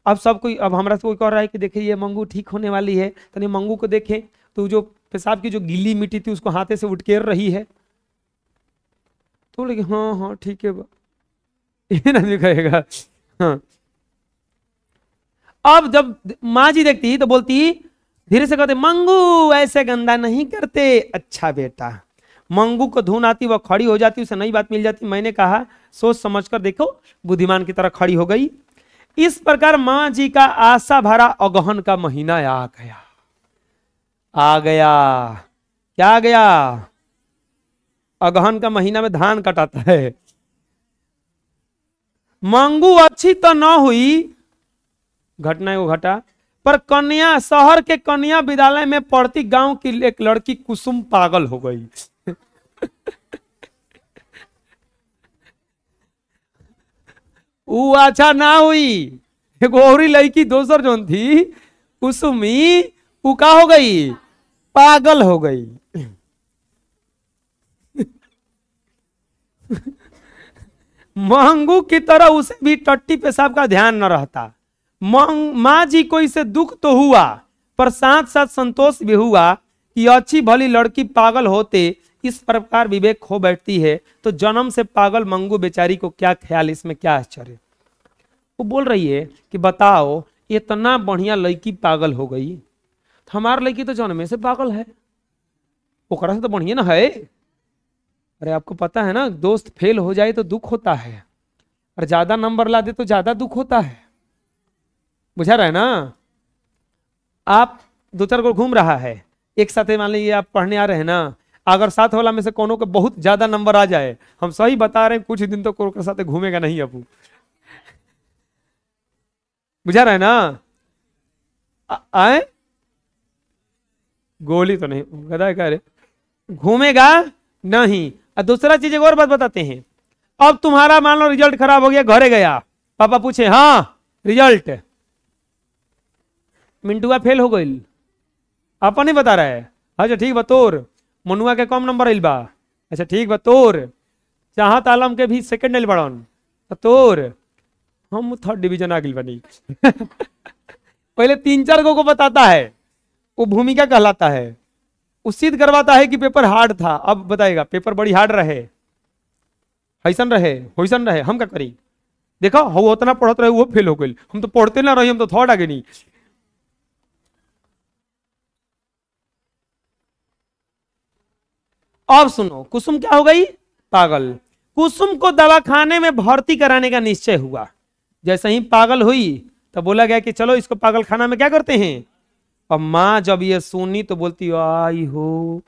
अब सब कोई, अब हमरा से कोई कह रहा है कि देखिए ये मंगू ठीक होने वाली है, तो मंगू को देखे तो जो पेशाब की जो गीली मिट्टी थी उसको हाथे से उठकेर रही है। तो बोले हाँ हाँ ठीक है ये ना भी कहेगा। हाँ। अब जब माँ जी देखती तो बोलती, धीरे से कहते मंगू ऐसे गंदा नहीं करते। अच्छा बेटा। मंगू को धुन आती, वह खड़ी हो जाती, उसे नई बात मिल जाती। मैंने कहा सोच समझकर देखो, बुद्धिमान की तरह खड़ी हो गई। इस प्रकार माँ जी का आशा भरा अगहन का महीना आ गया। क्या आ गया? अगहन का महीना में धान कटाता है। मंगू अच्छी तो न हुई, घटना को घटा, पर कन्या, शहर के कन्या विद्यालय में पढ़ती गांव की एक लड़की कुसुम पागल हो गई। वो अच्छा ना हुई। एक और लड़की दोसर जोन थी कुसुमी, वो का हो गई? पागल हो गई। मंगू की तरह उसे भी टट्टी पेशाब का ध्यान न रहता। माँ जी को इसे दुख तो हुआ, पर साथ साथ संतोष भी हुआ कि अच्छी भली लड़की पागल होते इस प्रकार विवेक खो बैठती है, तो जन्म से पागल मंगू बेचारी को क्या ख्याल, इसमें क्या आश्चर्य। वो बोल रही है कि बताओ इतना बढ़िया लड़की पागल हो गई, हमार लड़की तो जन्म से पागल है, ओकरा से तो बढ़िया ना है। अरे आपको पता है ना, दोस्त फेल हो जाए तो दुख होता है, और ज्यादा नंबर ला दे तो ज्यादा दुख होता है। बुझा रहा है ना? आप दो चार को घूम रहा है, एक साथ मान लीजिए आप पढ़ने आ रहे हैं ना, अगर साथ वाला में से कोनो को बहुत ज्यादा नंबर आ जाए, हम सही बता रहे हैं कुछ दिन तो कोनो के साथ घूमेगा नहीं अपू। बुझा रहा है ना? आए गोली तो नहीं, गधा कह रहे घूमेगा नहीं। और दूसरा चीज एक और बात बताते हैं, अब तुम्हारा मान लो रिजल्ट खराब हो गया, घरे गया, पापा पूछे हाँ रिजल्ट, मिंटुआ फेल हो गई, आपा नहीं बता रहा है। अच्छा ठीक बतौर मनुआ के कम नंबर आइल बा, अच्छा ठीक बतौर चाहत आलम के भी सेकंड आइल बड़न, तोर हम थर्ड डिवीजन आ गई बनी। पहले 3-4 को बताता है, वो भूमिका कहलाता है, वो सिद्ध करवाता है कि पेपर हार्ड था। अब बताएगा पेपर बड़ी हार्ड रहे, ऐसन रहे, हम क्या करी, देखो वो उतना पढ़ते रहे वो फेल हो गई, हम तो पढ़ते ना रही, हम तो थर्ड आ गए नहीं। अब सुनो, कुसुम क्या हो गई? पागल। कुसुम को दवाखाने में भर्ती कराने का निश्चय हुआ। जैसे ही पागल हुई तो बोला गया कि चलो इसको पागल खाना में क्या करते हैं। अब माँ जब ये सुनी तो बोलती आई हो,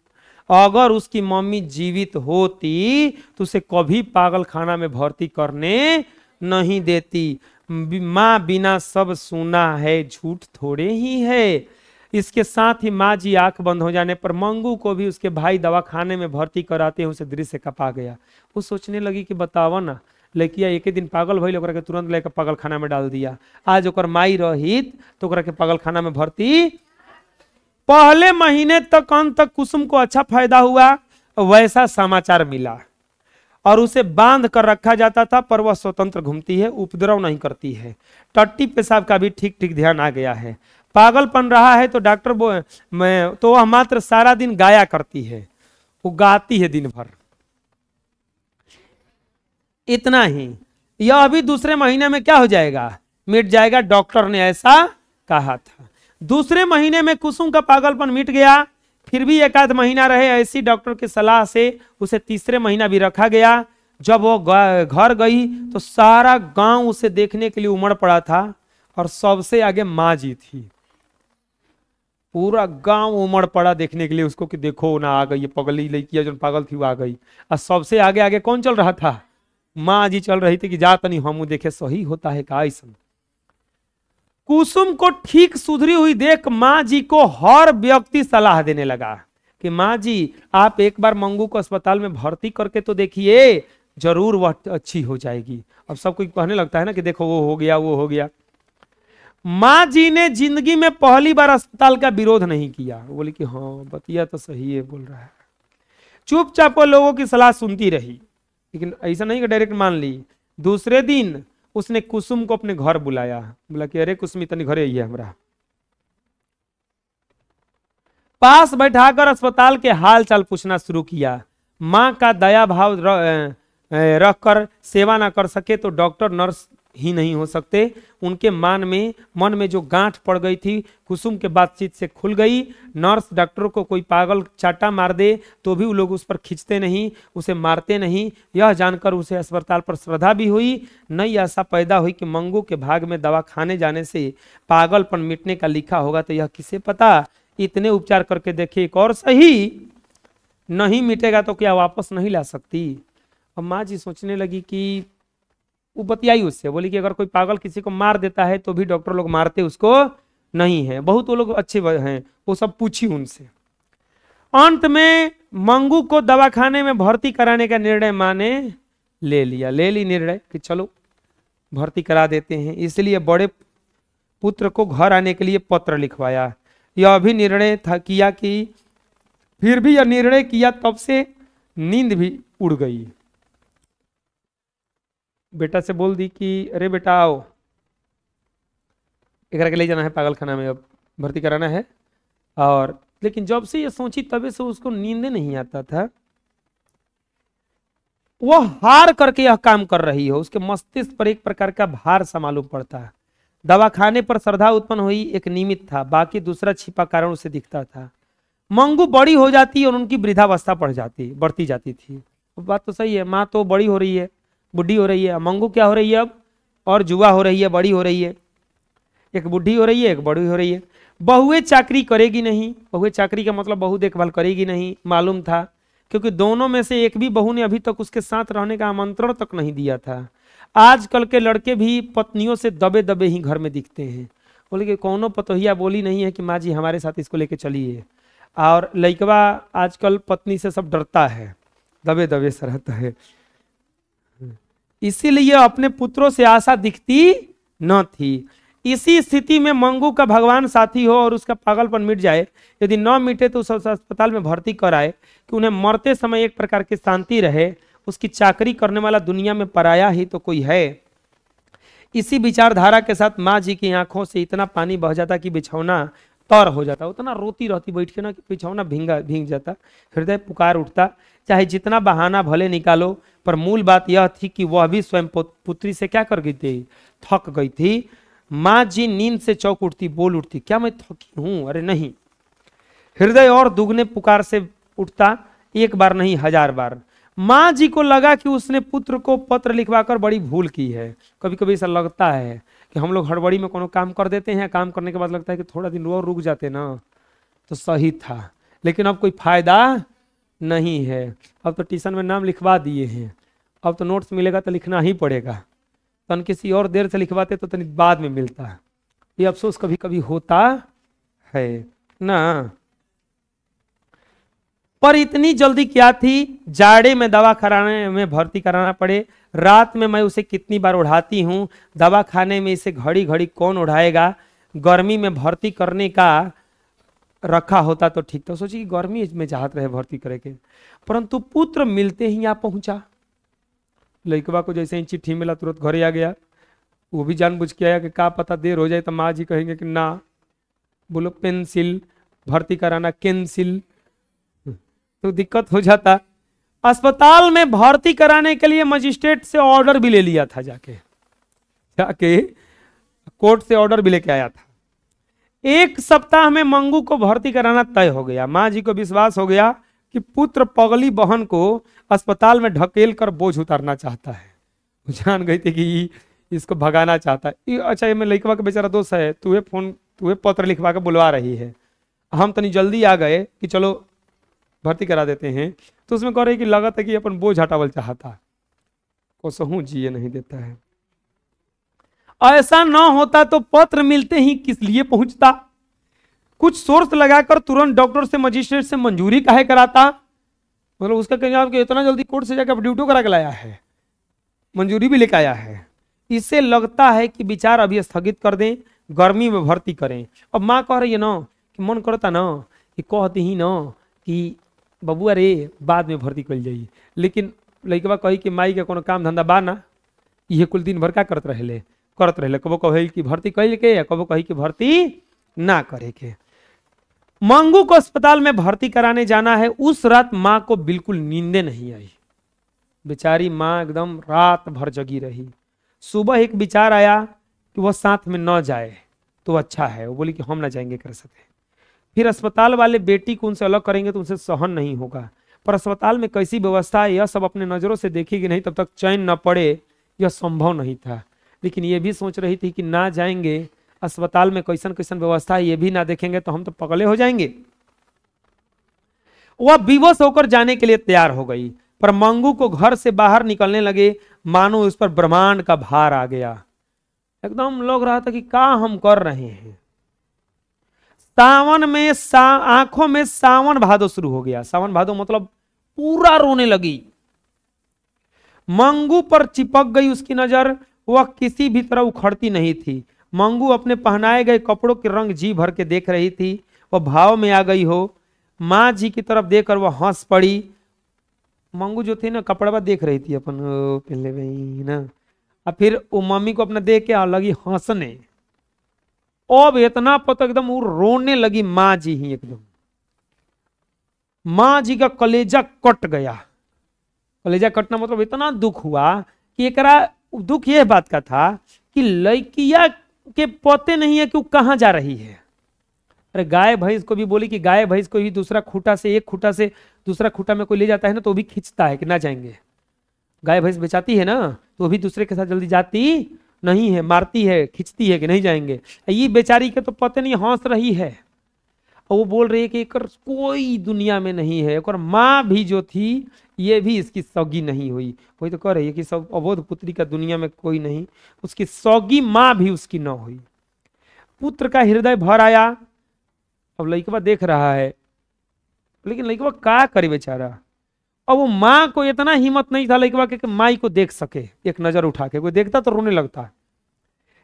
अगर उसकी मम्मी जीवित होती तो उसे कभी पागल खाना में भर्ती करने नहीं देती। माँ बिना सब सुना है, झूठ थोड़े ही है। इसके साथ ही माँ जी आंख बंद हो जाने पर मंगू को भी उसके भाई दवाखाने में भर्ती कराते हैं, उसे दृश्य कपा गया। वो सोचने लगी कि बतावा ना, लड़किया एक दिन पागल भइल, ओकरा के तुरंत लेकर पागल खाना में डाल दिया। आज ओकर माई रहित तो ओकरा के पागल खाना में भर्ती। पहले महीने तक अंत तक कुसुम को अच्छा फायदा हुआ, वैसा समाचार मिला और उसे बांध कर रखा जाता था, पर वह स्वतंत्र घूमती है, उपद्रव नहीं करती है। टट्टी पेशाब का भी ठीक ठीक ध्यान आ गया है। पागलपन रहा है तो डॉक्टर तो वह मात्र सारा दिन गाया करती है, वो गाती है दिन भर, इतना ही। यह अभी दूसरे महीने में क्या हो जाएगा, मिट जाएगा, डॉक्टर ने ऐसा कहा था। दूसरे महीने में कुसुम का पागलपन मिट गया, फिर भी 1 आध महीना रहे, ऐसी डॉक्टर की सलाह से उसे तीसरे महीना भी रखा गया। जब वो घर गई तो सारा गांव उसे देखने के लिए उमड़ पड़ा था, और सबसे आगे माँ जी थी। पूरा गांव उमड़ पड़ा देखने के लिए उसको कि देखो ना आ गई ये पगली लड़की जो पागल थी वो आ गई। और सबसे आगे आगे कौन चल रहा था, माँ जी चल रही थी कि जा तनी हम देखे सही होता है का ऐसा। कुसुम को ठीक सुधरी हुई देख माँ जी को हर व्यक्ति सलाह देने लगा कि माँ जी आप एक बार मंगू को अस्पताल में भर्ती करके तो देखिए, जरूर वह अच्छी हो जाएगी। अब सब कोई कहने लगता है ना कि देखो वो हो गया वो हो गया। माँ जी ने जिंदगी में पहली बार अस्पताल का विरोध नहीं किया। वो बोली कि हाँ बतिया तो सही है बोल रहा है। चुपचाप वो लोगों की सलाह सुनती रही, लेकिन ऐसा नहीं कि डायरेक्ट मान ली। दूसरे दिन उसने कुसुम को अपने घर बुलाया, बोला कि अरे कुसुम इतनी घरे ही है हमरा। पास बैठाकर अस्पताल के हाल चाल पूछना शुरू किया। माँ का दया भाव रखकर सेवा ना कर सके तो डॉक्टर नर्स ही नहीं हो सकते। उनके मन में जो गांठ पड़ गई थी कुसुम के बातचीत से खुल गई। नर्स डॉक्टर को कोई पागल चाटा मार दे तो भी वो लोग उस पर खींचते नहीं, उसे मारते नहीं। यह जानकर उसे अस्पताल पर श्रद्धा भी हुई। नई आशा पैदा हुई कि मंगू के भाग में दवा खाने जाने से पागलपन मिटने का लिखा होगा, तो यह किसे पता। इतने उपचार करके देखे एक और सही, नहीं मिटेगा तो क्या वापस नहीं ला सकती। अब माँ जी सोचने लगी कि वो बतियाई उससे, बोली कि अगर कोई पागल किसी को मार देता है तो भी डॉक्टर लोग मारते उसको नहीं है, बहुत वो लोग अच्छे हैं, वो सब पूछी उनसे। अंत में मंगू को दवाखाने में भर्ती कराने का निर्णय माँ ने ले ली निर्णय कि चलो भर्ती करा देते हैं। इसलिए बड़े पुत्र को घर आने के लिए पत्र लिखवाया। यह भी निर्णय था किया कि फिर भी यह निर्णय किया तब से नींद भी उड़ गई। बेटा से बोल दी कि अरे बेटा आओ, एक के ले जाना है पागल खाना में, अब भर्ती कराना है। और लेकिन जब से ये सोची तबे से उसको नींद नहीं आता था। वह हार करके यह काम कर रही हो, उसके मस्तिष्क पर एक प्रकार का भार सा मालूम पड़ता है। दवाखाने पर श्रद्धा उत्पन्न हुई एक निमित्त था, बाकी दूसरा छिपा कारण उसे दिखता था। मंगू बड़ी हो जाती और उनकी वृद्धावस्था बढ़ती जाती थी। बात तो सही है, माँ तो बड़ी हो रही है, बुढ़ी हो रही है। मंगू क्या हो रही है अब, और जुआ हो रही है, बड़ी हो रही है। एक बुढ़ी हो रही है, एक बड़ी हो रही है। बहुएं चाकरी करेगी नहीं, बहुएं चाकरी का मतलब बहू देखभाल करेगी नहीं, मालूम था, क्योंकि दोनों में से एक भी बहू ने अभी तक उसके साथ रहने का आमंत्रण तक नहीं दिया था। आजकल के लड़के भी पत्नियों से दबे दबे ही घर में दिखते हैं। बोले कि कौनो पतोहिया बोली नहीं है कि माँ जी हमारे साथ इसको लेके चलिए। और लड़कवा आजकल पत्नी से सब डरता है, दबे दबे से रहता है। इसीलिए अपने पुत्रों से आशा दिखती न थी। इसी स्थिति में मंगू का भगवान साथी हो और उसका पागलपन मिट जाए, यदि न मिटे तो उस अस्पताल में भर्ती कराए कि उन्हें मरते समय एक प्रकार की शांति रहे। उसकी चाकरी करने वाला दुनिया में पराया ही तो कोई है। इसी विचारधारा के साथ माँ जी की आंखों से इतना पानी बह जाता कि बिछौना तर हो जाता। उतना रोती रहती बैठ के ना कि बिछौना भींग जाता, हृदय पुकार उठता। चाहे जितना बहाना भले निकालो, पर मूल बात यह थी कि वह भी स्वयं पुत्री से क्या कर गई थी, थक गई थी। माँ जी नींद से चौंक उठती, बोल उठती, क्या मैं थकी हूं? अरे नहीं। हृदय और दुगने पुकार से उठता, एक बार नहीं 1000 बार। माँ जी को लगा कि उसने पुत्र को पत्र लिखवाकर बड़ी भूल की है। कभी कभी ऐसा लगता है कि हम लोग हड़बड़ी में कोनो काम कर देते हैं, काम करने के बाद लगता है कि थोड़ा दिन और रुक जाते ना तो सही था, लेकिन अब कोई फायदा नहीं है। अब तो ट्यूशन में नाम लिखवा दिए हैं, अब तो नोट्स मिलेगा तो लिखना ही पड़ेगा। तन किसी और देर से लिखवाते तो तनी बाद में मिलता है। ये अफसोस कभी कभी होता है ना। पर इतनी जल्दी क्या थी, जाड़े में दवा खाने में भर्ती कराना पड़े। रात में मैं उसे कितनी बार उड़ाती हूँ, दवा खाने में इसे घड़ी घड़ी कौन उड़ाएगा। गर्मी में भर्ती करने का रखा होता तो ठीक था। सोची कि गर्मी में चाहत रहे भर्ती करे के, परंतु पुत्र मिलते ही यहाँ पहुंचा। लड़कवा को जैसे ही चिट्ठी मिला तुरंत घरे आ गया। वो भी जानबूझ के आया कि क्या पता देर हो जाए तो माँ जी कहेंगे कि ना, बोलो पेंसिल भर्ती कराना कैंसिल, तो दिक्कत हो जाता। अस्पताल में भर्ती कराने के लिए मजिस्ट्रेट से ऑर्डर भी ले लिया था, जाके कोर्ट से ऑर्डर भी लेके आया था। 1 सप्ताह में मंगू को भर्ती कराना तय हो गया। माँ जी को विश्वास हो गया कि पुत्र पगली बहन को अस्पताल में ढकेल कर बोझ उतारना चाहता है। जान गई थी कि इसको भगाना चाहता है। अच्छा, ये में लड़कवा का बेचारा दोस्त है, तुम्हें पत्र लिखवा के बुलवा रही है। हम तनी जल्दी आ गए कि चलो भर्ती करा देते हैं, तो उसमें कह रही कि लगता है कि अपन बोझ हटावल चाहता। कसहू जिए नहीं देता है। ऐसा ना होता तो पत्र मिलते ही किस लिए पहुंचता, कुछ सोर्स लगाकर तुरंत डॉक्टर से मजिस्ट्रेट से मंजूरी काहे कराता। मतलब उसका कहना आपके इतना जल्दी कोर्ट से जाकर ड्यूटी करा के लाया है, मंजूरी भी लेकर आया है। इससे लगता है कि विचार अभी स्थगित कर दें, गर्मी में भर्ती करें। अब माँ कह रही है ना कि मन करता ना कि कहती ही ना कि बबुआ रे बाद में भर्ती कर जाइए, लेकिन लड़कवा कही कि माई के कोनो काम धंधा बा ना, ये कुल दिन भर का करत रहे कबो कहे कि भर्ती कर के, कबो कही कि भर्ती ना करे के। मंगू को अस्पताल में भर्ती कराने जाना है। उस रात माँ को बिल्कुल नींदे नहीं आई, बेचारी माँ एकदम रात भर जगी रही। सुबह एक विचार आया कि वह साथ में न जाए तो अच्छा है। वो बोली कि हम ना जाएंगे कर सके। फिर अस्पताल वाले बेटी को उनसे अलग करेंगे तो उनसे सहन नहीं होगा, पर अस्पताल में कैसी व्यवस्था है यह सब अपने नजरों से देखेगी नहीं, तब तक चैन न पड़े यह संभव नहीं था। लेकिन ये भी सोच रही थी कि ना जाएंगे अस्पताल में कैसन कैसन व्यवस्था है ये भी ना देखेंगे तो हम तो पगले हो जाएंगे। वह विवश होकर जाने के लिए तैयार हो गई, पर मंगू को घर से बाहर निकलने लगे मानो उस पर ब्रह्मांड का भार आ गया। एकदम लग रहा था कि क्या हम कर रहे हैं। सावन में आंखों में सावन भादो शुरू हो गया। सावन भादो मतलब पूरा रोने लगी। मंगू पर चिपक गई उसकी नजर, वह किसी भी तरह उखड़ती नहीं थी। मंगू अपने पहनाए गए कपड़ों के रंग जी भर के देख रही थी। वह भाव में आ गई हो। माँ जी की तरफ देखकर वह हंस पड़ी। मंगू जो थी ना कपड़ा देख रही थी अपन पहले वही ना, और फिर वो मम्मी को अपना देख के लगी हंसने। अब इतना पता एकदम वो रोने लगी। माँ जी ही एकदम, माँ जी का कलेजा कट गया। कलेजा कटना मतलब इतना दुख हुआ कि एकरा दुख यह बात का था कि लड़किया के पते नहीं है कि वो कहां जा रही है। अरे गाय भैंस को भी बोली कि गाय भैंस को ही दूसरा खूंटा से एक खूंटा से दूसरा खूंटा में कोई ले जाता है ना तो भी खींचता है कि ना जाएंगे। गाय भैंस बेचाती है ना तो भी दूसरे के साथ जल्दी जाती नहीं है, मारती है, खींचती है कि नहीं जाएंगे। ये बेचारी के तो पता नहीं हंस रही है और वो बोल रही है कि एक कोई दुनिया में नहीं है। और माँ भी जो थी ये भी इसकी सौगी नहीं हुई। वही तो कह रही है कि सब अबोध पुत्री का दुनिया में कोई नहीं, उसकी सौगी माँ भी उसकी न हुई। पुत्र का हृदय भर आया। अब लड़कवा देख रहा है, लेकिन लड़कवा क्या करे बेचारा। अब वो माँ को इतना हिम्मत नहीं था लड़कवा के माई को देख सके एक नजर उठा के। कोई देखता तो रोने लगता।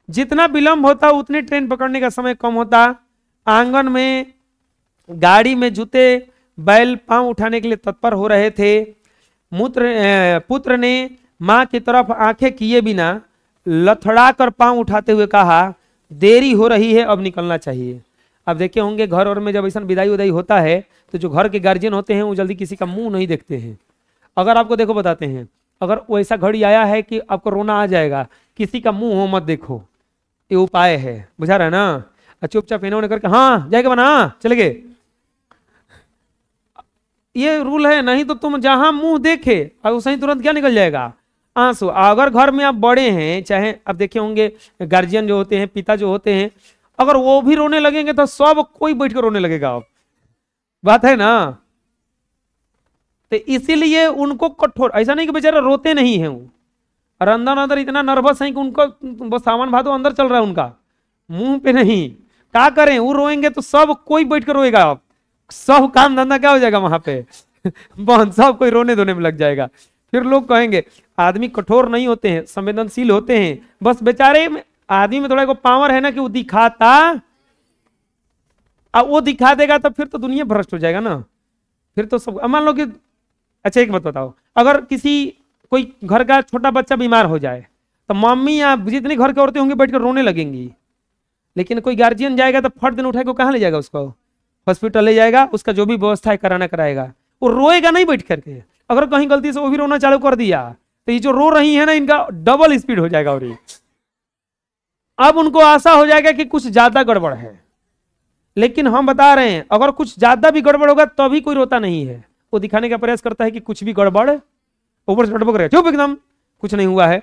जितना विलंब होता उतने ट्रेन पकड़ने का समय कम होता। आंगन में गाड़ी में जूते बैल पांव उठाने के लिए तत्पर हो रहे थे। पुत्र ने मां की तरफ आंखें किए बिना लथड़ा कर पांव उठाते हुए कहा, देरी हो रही है, अब निकलना चाहिए। अब देखे होंगे घर और में जब ऐसा विदाई उदाई होता है तो जो घर के गार्जियन होते हैं वो जल्दी किसी का मुंह नहीं देखते हैं। अगर आपको देखो बताते हैं, अगर वैसा घड़ी आया है कि आपको रोना आ जाएगा, किसी का मुंह हो मत देखो, ये उपाय है, बुझा रहा है ना। चुपचाप इन्होंने करके हाँ जाएगा बना चले गए, ये रूल है। नहीं तो तुम जहां मुंह देखे और उसे ही तुरंत क्या निकल जाएगा, आंसू। अगर घर में आप बड़े हैं, चाहे आप देखे होंगे गार्जियन जो होते हैं, पिता जो होते हैं, अगर वो भी रोने लगेंगे तो सब कोई बैठ कर रोने लगेगा। अब बात है ना। तो इसीलिए उनको कठोर, ऐसा नहीं कि बेचारे रोते नहीं है वो, और अंदर अंदर इतना नर्वस है कि उनको बस सावन भादो अंदर चल रहा है उनका, मुंह पे नहीं। क्या करें, वो रोएंगे तो सब कोई बैठ कर रोएगा। अब सब काम धंधा क्या हो जाएगा वहां पे बंद, सब कोई रोने धोने में लग जाएगा। फिर लोग कहेंगे आदमी कठोर नहीं होते हैं, संवेदनशील होते हैं। बस बेचारे आदमी में थोड़ा को पावर है ना कि वो दिखाता, अब वो दिखा देगा तो फिर तो दुनिया भ्रष्ट हो जाएगा ना। फिर तो सब, मान लो कि अच्छा एक बात बताओ, अगर किसी कोई घर का छोटा बच्चा बीमार हो जाए तो मम्मी या जितनी घर की औरतें होंगी बैठकर रोने लगेंगी। लेकिन कोई गार्जियन जाएगा तो फट दिन उठा के कहाँ ले जाएगा उसको, हॉस्पिटल ले जाएगा, उसका जो भी व्यवस्था है कराना कराएगा। वो रोएगा नहीं बैठ करके। अगर कहीं गलती से वो भी रोना चालू कर दिया तो ये जो रो रही है ना इनका डबल स्पीड हो जाएगा। और अब उनको आशा हो जाएगा कि कुछ ज्यादा गड़बड़ है। लेकिन हम बता रहे हैं अगर कुछ ज्यादा भी गड़बड़ होगा तभी कोई रोता नहीं है। वो दिखाने का प्रयास करता है कि कुछ भी गड़बड़, ऊपर से डबक रहे चुप एकदम कुछ नहीं हुआ है,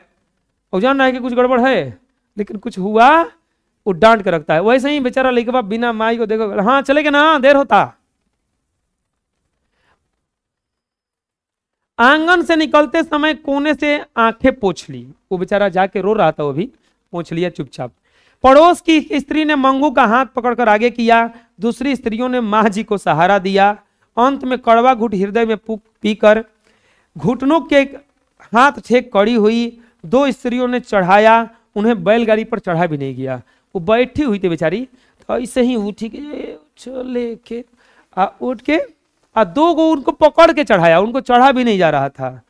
और जान रहा है कि कुछ गड़बड़ है लेकिन कुछ हुआ वो डांट के रखता है। वैसे ही बेचारा लेके बाप बिना माई को देखो, हाँ चलेगा ना देर होता। आंगन से निकलते समय कोने से आंखें पोंछ ली। वो बेचारा जाके रो रहा था, वो भी पोंछ लिया चुपचाप। पड़ोस की स्त्री ने मंगू का हाथ पकड़कर आगे किया, दूसरी स्त्रियों ने माँ जी को सहारा दिया। अंत में कड़वा घुट हृदय में पीकर घुटनों के हाथ ठेक कड़ी हुई। दो स्त्रियों ने चढ़ाया, उन्हें बैलगाड़ी पर चढ़ा भी नहीं गया। वो बैठी हुई थी बेचारी, तो ऐसे ही उठी के लेके उठ के दो गो उनको पकड़ के चढ़ाया, उनको चढ़ा भी नहीं जा रहा था।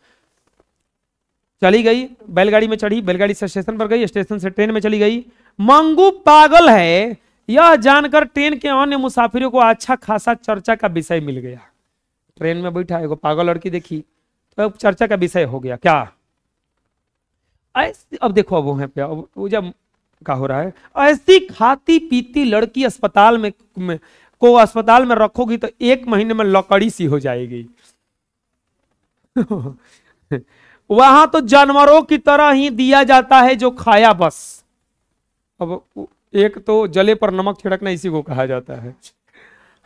चली गई, बैलगाड़ी में चढ़ी, बैलगाड़ी से स्टेशन पर गई, स्टेशन से ट्रेन में चली गई। मंगू पागल है यह जानकर ट्रेन के अन्य मुसाफिरों को अच्छा खासा चर्चा का विषय मिल गया। ट्रेन में बैठा एगो पागल लड़की देखी तो अब चर्चा का विषय हो गया। क्या ऐसी, अब देखो अब वो है पे वो जब क्या हो रहा है, ऐसी खाती पीती लड़की अस्पताल में रखोगी तो 1 महीने में लकड़ी सी हो जाएगी। वहां तो जानवरों की तरह ही दिया जाता है, जो खाया बस। अब एक तो जले पर नमक छिड़कना इसी को कहा जाता है।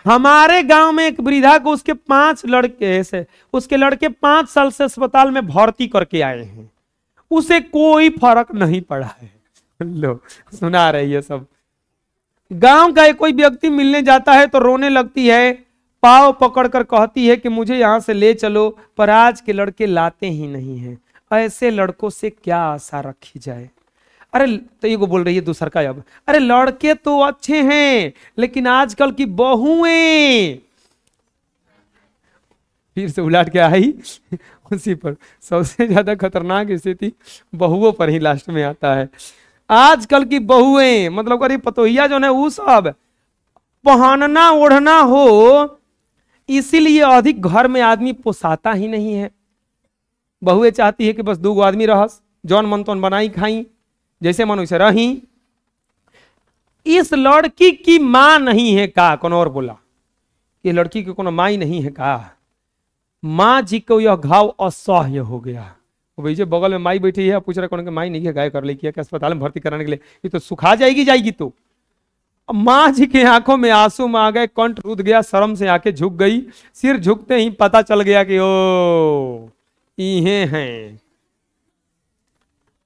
हमारे गांव में एक वृद्धा को उसके 5 लड़के 5 साल से अस्पताल में भर्ती करके आए हैं, उसे कोई फर्क नहीं पड़ा है। लो सुना रही है सब। गांव का कोई व्यक्ति मिलने जाता है तो रोने लगती है, पाव पकड़कर कहती है कि मुझे यहां से ले चलो, पर आज के लड़के लाते ही नहीं हैं। ऐसे लड़कों से क्या आशा रखी जाए। अरे तो ये को बोल रही है दूसर का, अब अरे लड़के तो अच्छे हैं लेकिन आजकल की बहुएं, फिर से उलट के आई उसी पर। सबसे ज्यादा खतरनाक स्थिति बहुओं पर ही लास्ट में आता है। आजकल की बहुएं मतलब अरे पतोहिया जो है वो सब पहनना ओढ़ना हो, इसीलिए अधिक घर में आदमी पोसाता ही नहीं है। बहुएं चाहती है कि बस 2 आदमी रहस, जौन मन तौन बनाई खाई, जैसे मन वैसे रही। इस लड़की की मां नहीं है का? कौन और बोला ये लड़की की कोनो माई नहीं है का? माँ जी को यह घाव असह्य हो गया। भैया बगल में माई बैठी है, पूछ रहा कौन के माई नहीं है, गाय कर ले किया अस्पताल में भर्ती कराने के लिए, ये तो सुखा जाएगी तो। माँ जी के आंखों में आंसू में आ गए, कंठ रुध गया, शर्म से आके झुक गई। सिर झुकते ही पता चल गया कि ओ ये हैं।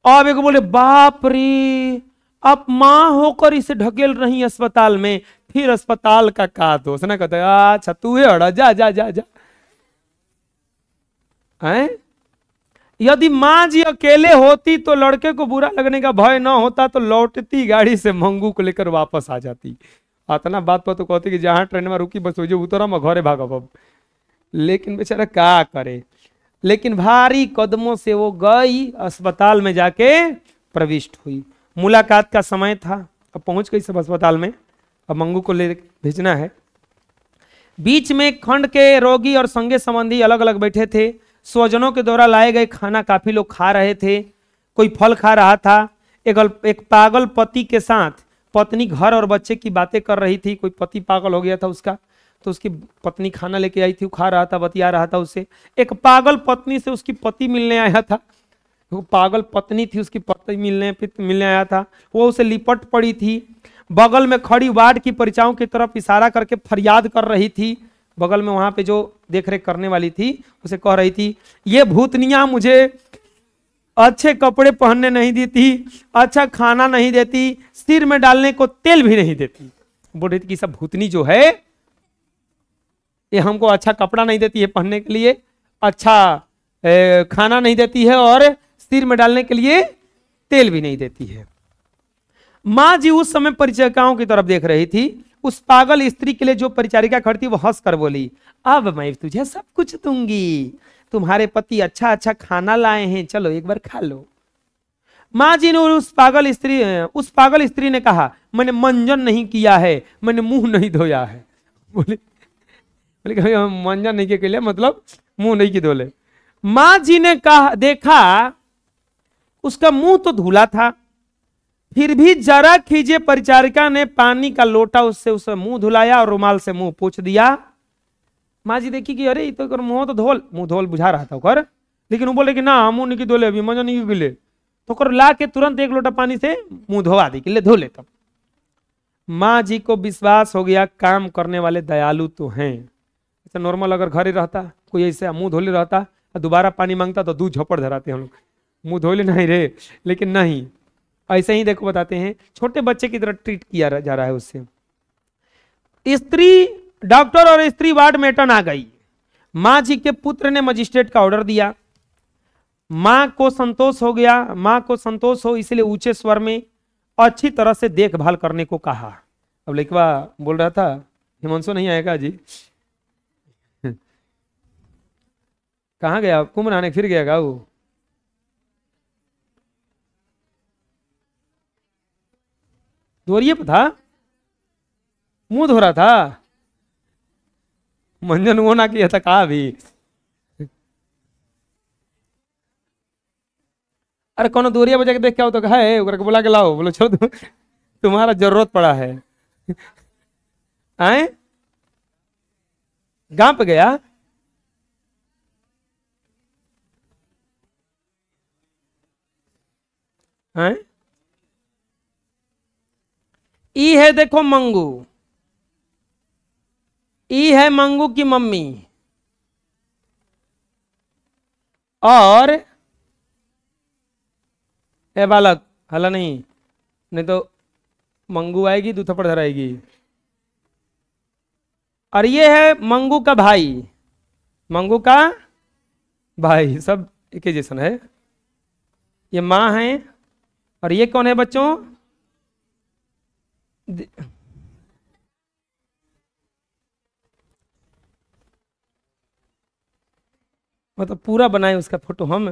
अब एक बोले बाप रे, अब मां होकर इसे ढकेल रही अस्पताल में, फिर अस्पताल का दोष ना कहते अच्छा तू है जा जा जा जा। हैं? यदि मां जी अकेले होती तो लड़के को बुरा लगने का भय ना होता तो लौटती गाड़ी से मंगू को लेकर वापस आ जाती। इतना बात पर तो कहती कि जहां ट्रेन में रुकी बस हो उतरा मैं घरे भागब अब। लेकिन बेचारा क्या करे, लेकिन भारी कदमों से वो गई, अस्पताल में जाके प्रविष्ट हुई। मुलाकात का समय था, अब पहुंच गई सब अस्पताल में, अब मंगू को ले भेजना है। बीच में खंड के रोगी और संगे संबंधी अलग अलग बैठे थे। स्वजनों के द्वारा लाए गए खाना काफी लोग खा रहे थे, कोई फल खा रहा था। एक पागल पति के साथ पत्नी घर और बच्चे की बातें कर रही थी। कोई पति पागल हो गया था उसका, तो उसकी पत्नी खाना लेके आई थी, वो खा रहा था, बतिया रहा था उससे। एक पागल पत्नी से उसकी पति मिलने आया था, वो पागल पत्नी थी, उसकी पति मिलने आया था, वो उसे लिपट पड़ी थी। बगल में खड़ी वार्ड की परिचाओं की तरफ इशारा करके फरियाद कर रही थी। बगल में वहां पे जो देखरेख करने वाली थी उसे कह रही थी, ये भूतनिया मुझे अच्छे कपड़े पहनने नहीं देती, अच्छा खाना नहीं देती, सिर में डालने को तेल भी नहीं देती। बोल रही थी कि सब भूतनी जो है ये हमको अच्छा कपड़ा नहीं देती है पहनने के लिए, अच्छा खाना नहीं देती है और सिर में डालने के लिए तेल भी नहीं देती है। माँ जी उस समय परिचारिकाओं की तरफ देख रही थी। उस पागल स्त्री के लिए जो परिचारिका खड़ी थी वो हंस कर बोली, अब मैं तुझे सब कुछ दूंगी, तुम्हारे पति अच्छा अच्छा खाना लाए हैं, चलो एक बार खा लो। माँ जी ने उस पागल स्त्री ने कहा, मैंने मंजन नहीं किया है, मैंने मुंह नहीं धोया है। बोले मंजन नहीं किया के लिए मतलब मुंह नहीं की धोले। माँ जी ने कहा, देखा उसका मुंह तो धुला था, फिर भी जरा खींचे परिचारिका ने पानी का लोटा उससे मुंह धुलाया और रुमाल से मुंह पोंछ दिया। माँ जी देखी कि अरे तो मुंह धोल बुझा रहा था ओकर, लेकिन वो बोले कि ना मुंह नहीं धोले, अभी मजा नहीं गिले, तो कर ला के तुरंत 1 लोटा पानी से मुंह धोवा दी, ले धो ले। तब माँ जी को विश्वास हो गया काम करने वाले दयालु तो हैं। ऐसा नॉर्मल अगर घर ही रहता कोई ऐसे मुंह धोले रहता दोबारा पानी मांगता तो दूध झोपड़ धराते हम लोग, मुंह धो ले नहीं रे, लेकिन नहीं, ऐसे ही देखो बताते हैं छोटे बच्चे की तरह ट्रीट किया जा रहा है उससे। स्त्री डॉक्टर और स्त्री वार्ड मेटन आ गई। मां जी के पुत्र ने मजिस्ट्रेट का ऑर्डर दिया। मां को संतोष हो गया, मां को संतोष हो इसलिए ऊंचे स्वर में अच्छी तरह से देखभाल करने को कहा। अब लड़का बोल रहा था हिमांशु नहीं आएगा जी, कहाँ गया कुंभ नहाने, फिर गया वो। दोरिए पे था, मुंह धो रहा था, मंजन वो ना किया था कहा भी। अरे कौन दोरिया बजा के देख के आओ तो कहा है, बुला के लाओ, बोलो छोड़ तुम्हारा जरूरत पड़ा है। आए गांव पे गया, आए ई है देखो मंगू, ई है मंगू की मम्मी, और ए बालक हला नहीं, नहीं तो मंगू आएगी दो थप्पड़ धराएगी। और ये है मंगू का भाई, मंगू का भाई, सब एक ही जैसा है। ये माँ है, और ये कौन है बच्चों, मतलब पूरा बनाए उसका फोटो हम।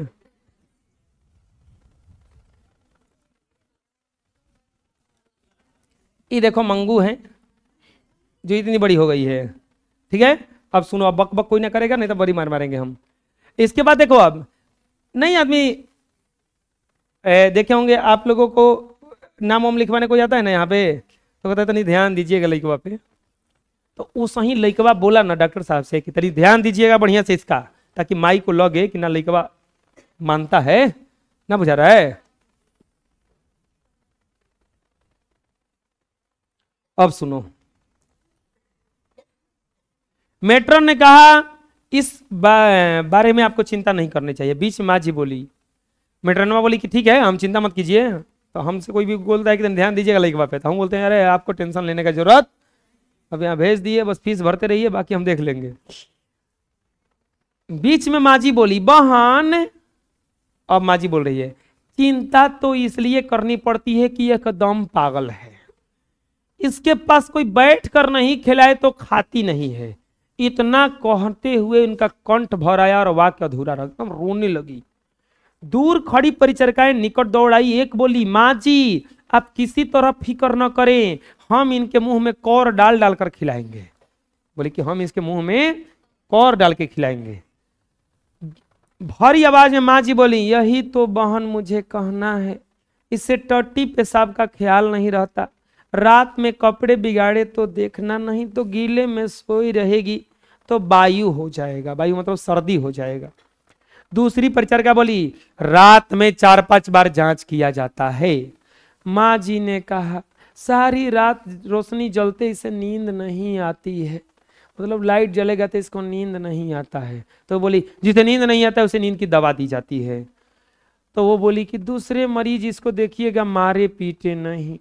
ये देखो मंगू है जो इतनी बड़ी हो गई है, ठीक है। अब सुनो, अब बक बक कोई ना करेगा, नहीं तो बड़ी मार मारेंगे हम। इसके बाद देखो, अब नहीं आदमी देखे होंगे आप लोगों को नाम वाम लिखवाने को जाता है ना यहाँ पे, तो कहता है नहीं ध्यान दीजिएगा लइकवा पे, तो उस ही लइकवा बोला ना डॉक्टर साहब से कि तरी ध्यान दीजिएगा बढ़िया से इसका, ताकि माई को लगे कि ना लइकवा मानता है ना, बुझा रहा है। अब सुनो, मेट्रन ने कहा इस बारे में आपको चिंता नहीं करनी चाहिए। बीच में माँ जी बोली, मेट्रनवा बोली कि ठीक है हम चिंता मत कीजिए। तो हमसे कोई भी बोलता है कि ध्यान दीजिएगा लइकवा पे, तो हम बोलते हैं अरे आपको टेंशन लेने का जरूरत, अब यहाँ भेज दिए, बस फीस भरते रहिए, बाकी हम देख लेंगे। बीच में माँ जी बोली बहन, अब माँ जी बोल रही है चिंता तो इसलिए करनी पड़ती है कि एकदम पागल है, इसके पास कोई बैठ कर नहीं खिलाए तो खाती नहीं है। इतना कहते हुए उनका कंठ भर आया और वाक्य अधूरा रहा, एकदम रोने लगी। दूर खड़ी परिचारिकाएं निकट दौड़ आई, एक बोली माँ जी आप किसी तरह फिक्र न करें, हम इनके मुंह में कौर डाल डाल कर खिलाएंगे। बोले कि हम इसके मुंह में कौर डाल के खिलाएंगे। भारी आवाज में माँ जी बोली यही तो बहन मुझे कहना है, इससे टट्टी पेशाब का ख्याल नहीं रहता, रात में कपड़े बिगाड़े तो देखना, नहीं तो गीले में सोई रहेगी तो वायु हो जाएगा, वायु मतलब सर्दी हो जाएगा। दूसरी परिचारिका बोली रात में 4-5 बार जांच किया जाता है। माँ जी ने कहा सारी रात रोशनी जलते इसे नींद नहीं आती है, मतलब लाइट जलेगा तो इसको नींद नहीं आता है। तो बोली जिसे नींद नहीं आता है उसे नींद की दवा दी जाती है। तो वो बोली कि दूसरे मरीज इसको देखिएगा मारे पीटे नहीं।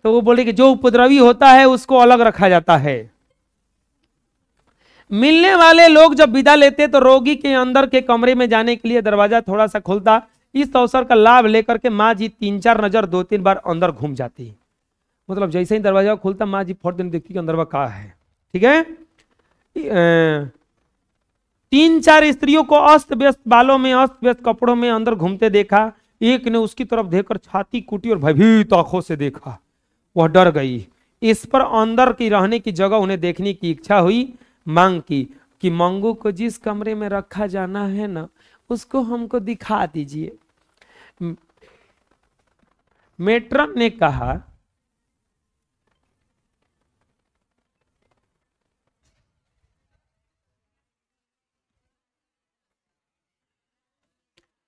तो वो बोले कि जो उपद्रवी होता है उसको अलग रखा जाता है। मिलने वाले लोग जब विदा लेते तो रोगी के अंदर के कमरे में जाने के लिए दरवाजा थोड़ा सा खुलता। इस अवसर का लाभ लेकर के माँ जी 3-4 नजर 2-3 बार अंदर घूम जाती, मतलब जैसे ही दरवाजा खुलता माँ जी फौरन दिन देखती कि अंदर वह कहा है, ठीक है। 3-4 स्त्रियों को अस्त व्यस्त बालों में अस्त व्यस्त कपड़ों में अंदर घूमते देखा। एक ने उसकी तरफ देखकर छाती कूटी और भयभीत आंखों से देखा, वह डर गई। इस पर अंदर की रहने की जगह उन्हें देखने की इच्छा हुई। मांग की कि मंगू को जिस कमरे में रखा जाना है ना उसको हमको दिखा दीजिए। मेट्रन ने कहा